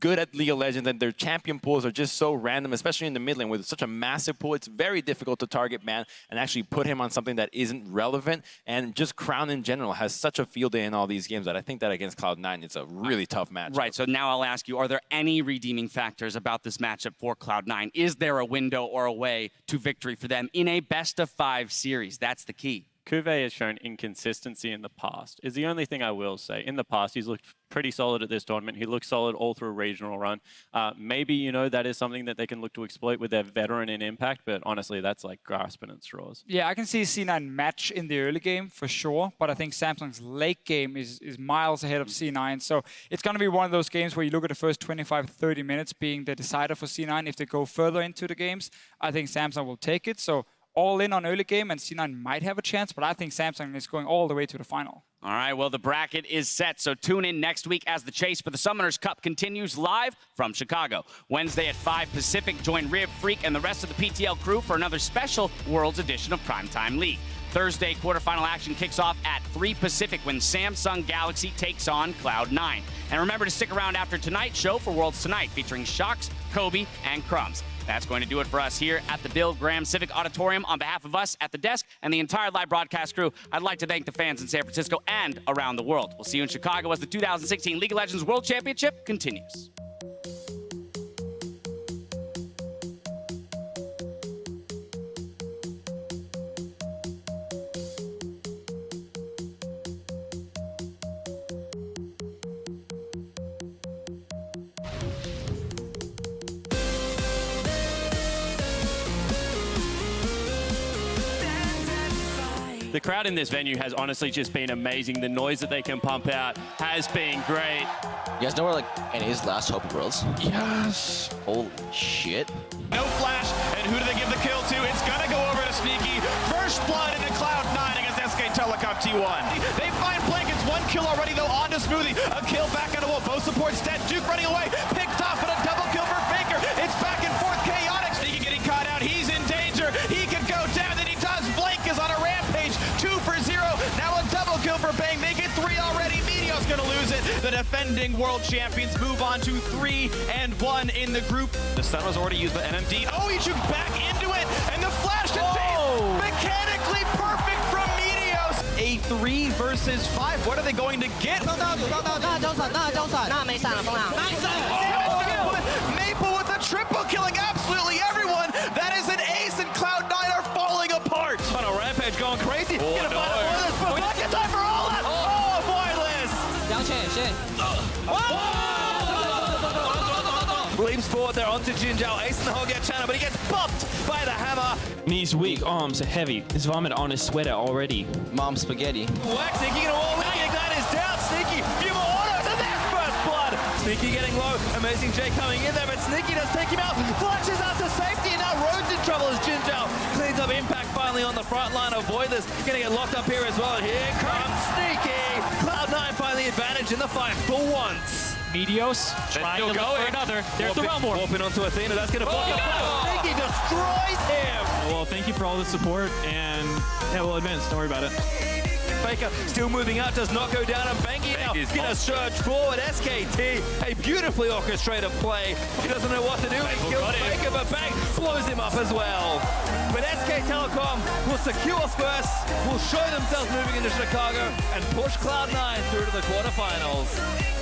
E: good at League of Legends, and their champion pools are just so random, especially in the mid lane with such a massive pool. It's very difficult to target man and actually put him on something that isn't relevant. And just Crown in general has such a field day in all these games that I think that against Cloud9, it's a really tough match.
G: Right, so now I'll ask you, are there any redeeming factors about this matchup for Cloud9? Is there a window or a way to victory for them in a best-of-5 series? That's the key.
D: Cuvée has shown inconsistency in the past, is the only thing I will say. In the past, he's looked pretty solid at this tournament. He looked solid all through a regional run. Maybe, you know, that is something that they can look to exploit with their veteran in Impact, but honestly, that's like grasping at straws.
F: Yeah, I can see C9 match in the early game for sure, but I think Samsung's late game is miles ahead of C9. So it's going to be one of those games where you look at the first 25, 30 minutes being the decider for C9. If they go further into the games, I think Samsung will take it. So all in on early game, and C9 might have a chance, but I think Samsung is going all the way to the final.
G: All right, well, the bracket is set, so tune in next week as the chase for the Summoners Cup continues live from Chicago. Wednesday at 5 Pacific, join Rib, Freak, and the rest of the PTL crew for another special Worlds edition of Primetime League. Thursday, quarterfinal action kicks off at 3 Pacific when Samsung Galaxy takes on Cloud9. And remember to stick around after tonight's show for Worlds Tonight, featuring Shox, Kobe, and Crumbs. That's going to do it for us here at the Bill Graham Civic Auditorium. On behalf of us at the desk and the entire live broadcast crew, I'd like to thank the fans in San Francisco and around the world. We'll see you in Chicago as the 2016 League of Legends World Championship continues.
D: The crowd in this venue has honestly just been amazing. The noise that they can pump out has been great.
J: You guys know where like NA's last Hope Worlds?
E: Yes.
J: Holy shit.
K: No flash, and who do they give the kill to? It's gonna go over to Sneaky. First blood into Cloud9 against SK Telecom T1. They find Blankets, 1 kill already though onto Smoothie. A kill back into both supports dead. Duke running away, picked off, but a double kill for Faker. It's back and forth, chaotic. Sneaky getting caught out, he's in danger. He could go down, and he does. Blank is on a rampage, 2 for 0. Now a double kill for Bang, they get 3 already. Meteo's gonna lose it. The defending world champions move on to 3-1 in the group. The stun was already used by MMD. Oh, he took back into it, and the flash to save. Mechanically perfect from Meteos. A 3 versus 5. What are they going to get? Maple with a triple, killing absolutely everyone. That is an ace, and Cloud9 are falling apart. On a rampage going crazy. Gonna find a Voidless, but bucket time for all that. Oh, Voidless.
L: Leaps forward there onto Jinzhao, ace in the Hogger channel, but he gets popped by the hammer.
M: Knees weak, arms are heavy. There's vomit on his sweater already.
J: Mom spaghetti.
K: Whack, Sneaky gonna wall with the Ignite is down. Sneaky, few more autos, and that's first blood. Sneaky getting low. Amazing J coming in there, but Sneaky does take him out. Flashes out to safety, and now Road's in trouble as Jinzhao cleans up Impact finally on the front line of Voidless. Gonna get locked up here as well. Here comes Sneaky. Cloud9 finally advantage in the fight for once.
M: Meteos trying to look for another. There's the Realm Warp.
L: Warping onto Athena. That's going to block the flash. Sneaky destroys him.
M: Well, thank you for all the support, and yeah, we'll advance. Don't worry about it.
L: Faker still moving out, does not go down, and Bengi now going to surge forward. SKT, a beautifully orchestrated play. He doesn't know what to do. He kills Faker, but Bang blows him up as well. But SK Telecom will secure first, will show themselves moving into Chicago, and push Cloud9 through to the quarterfinals.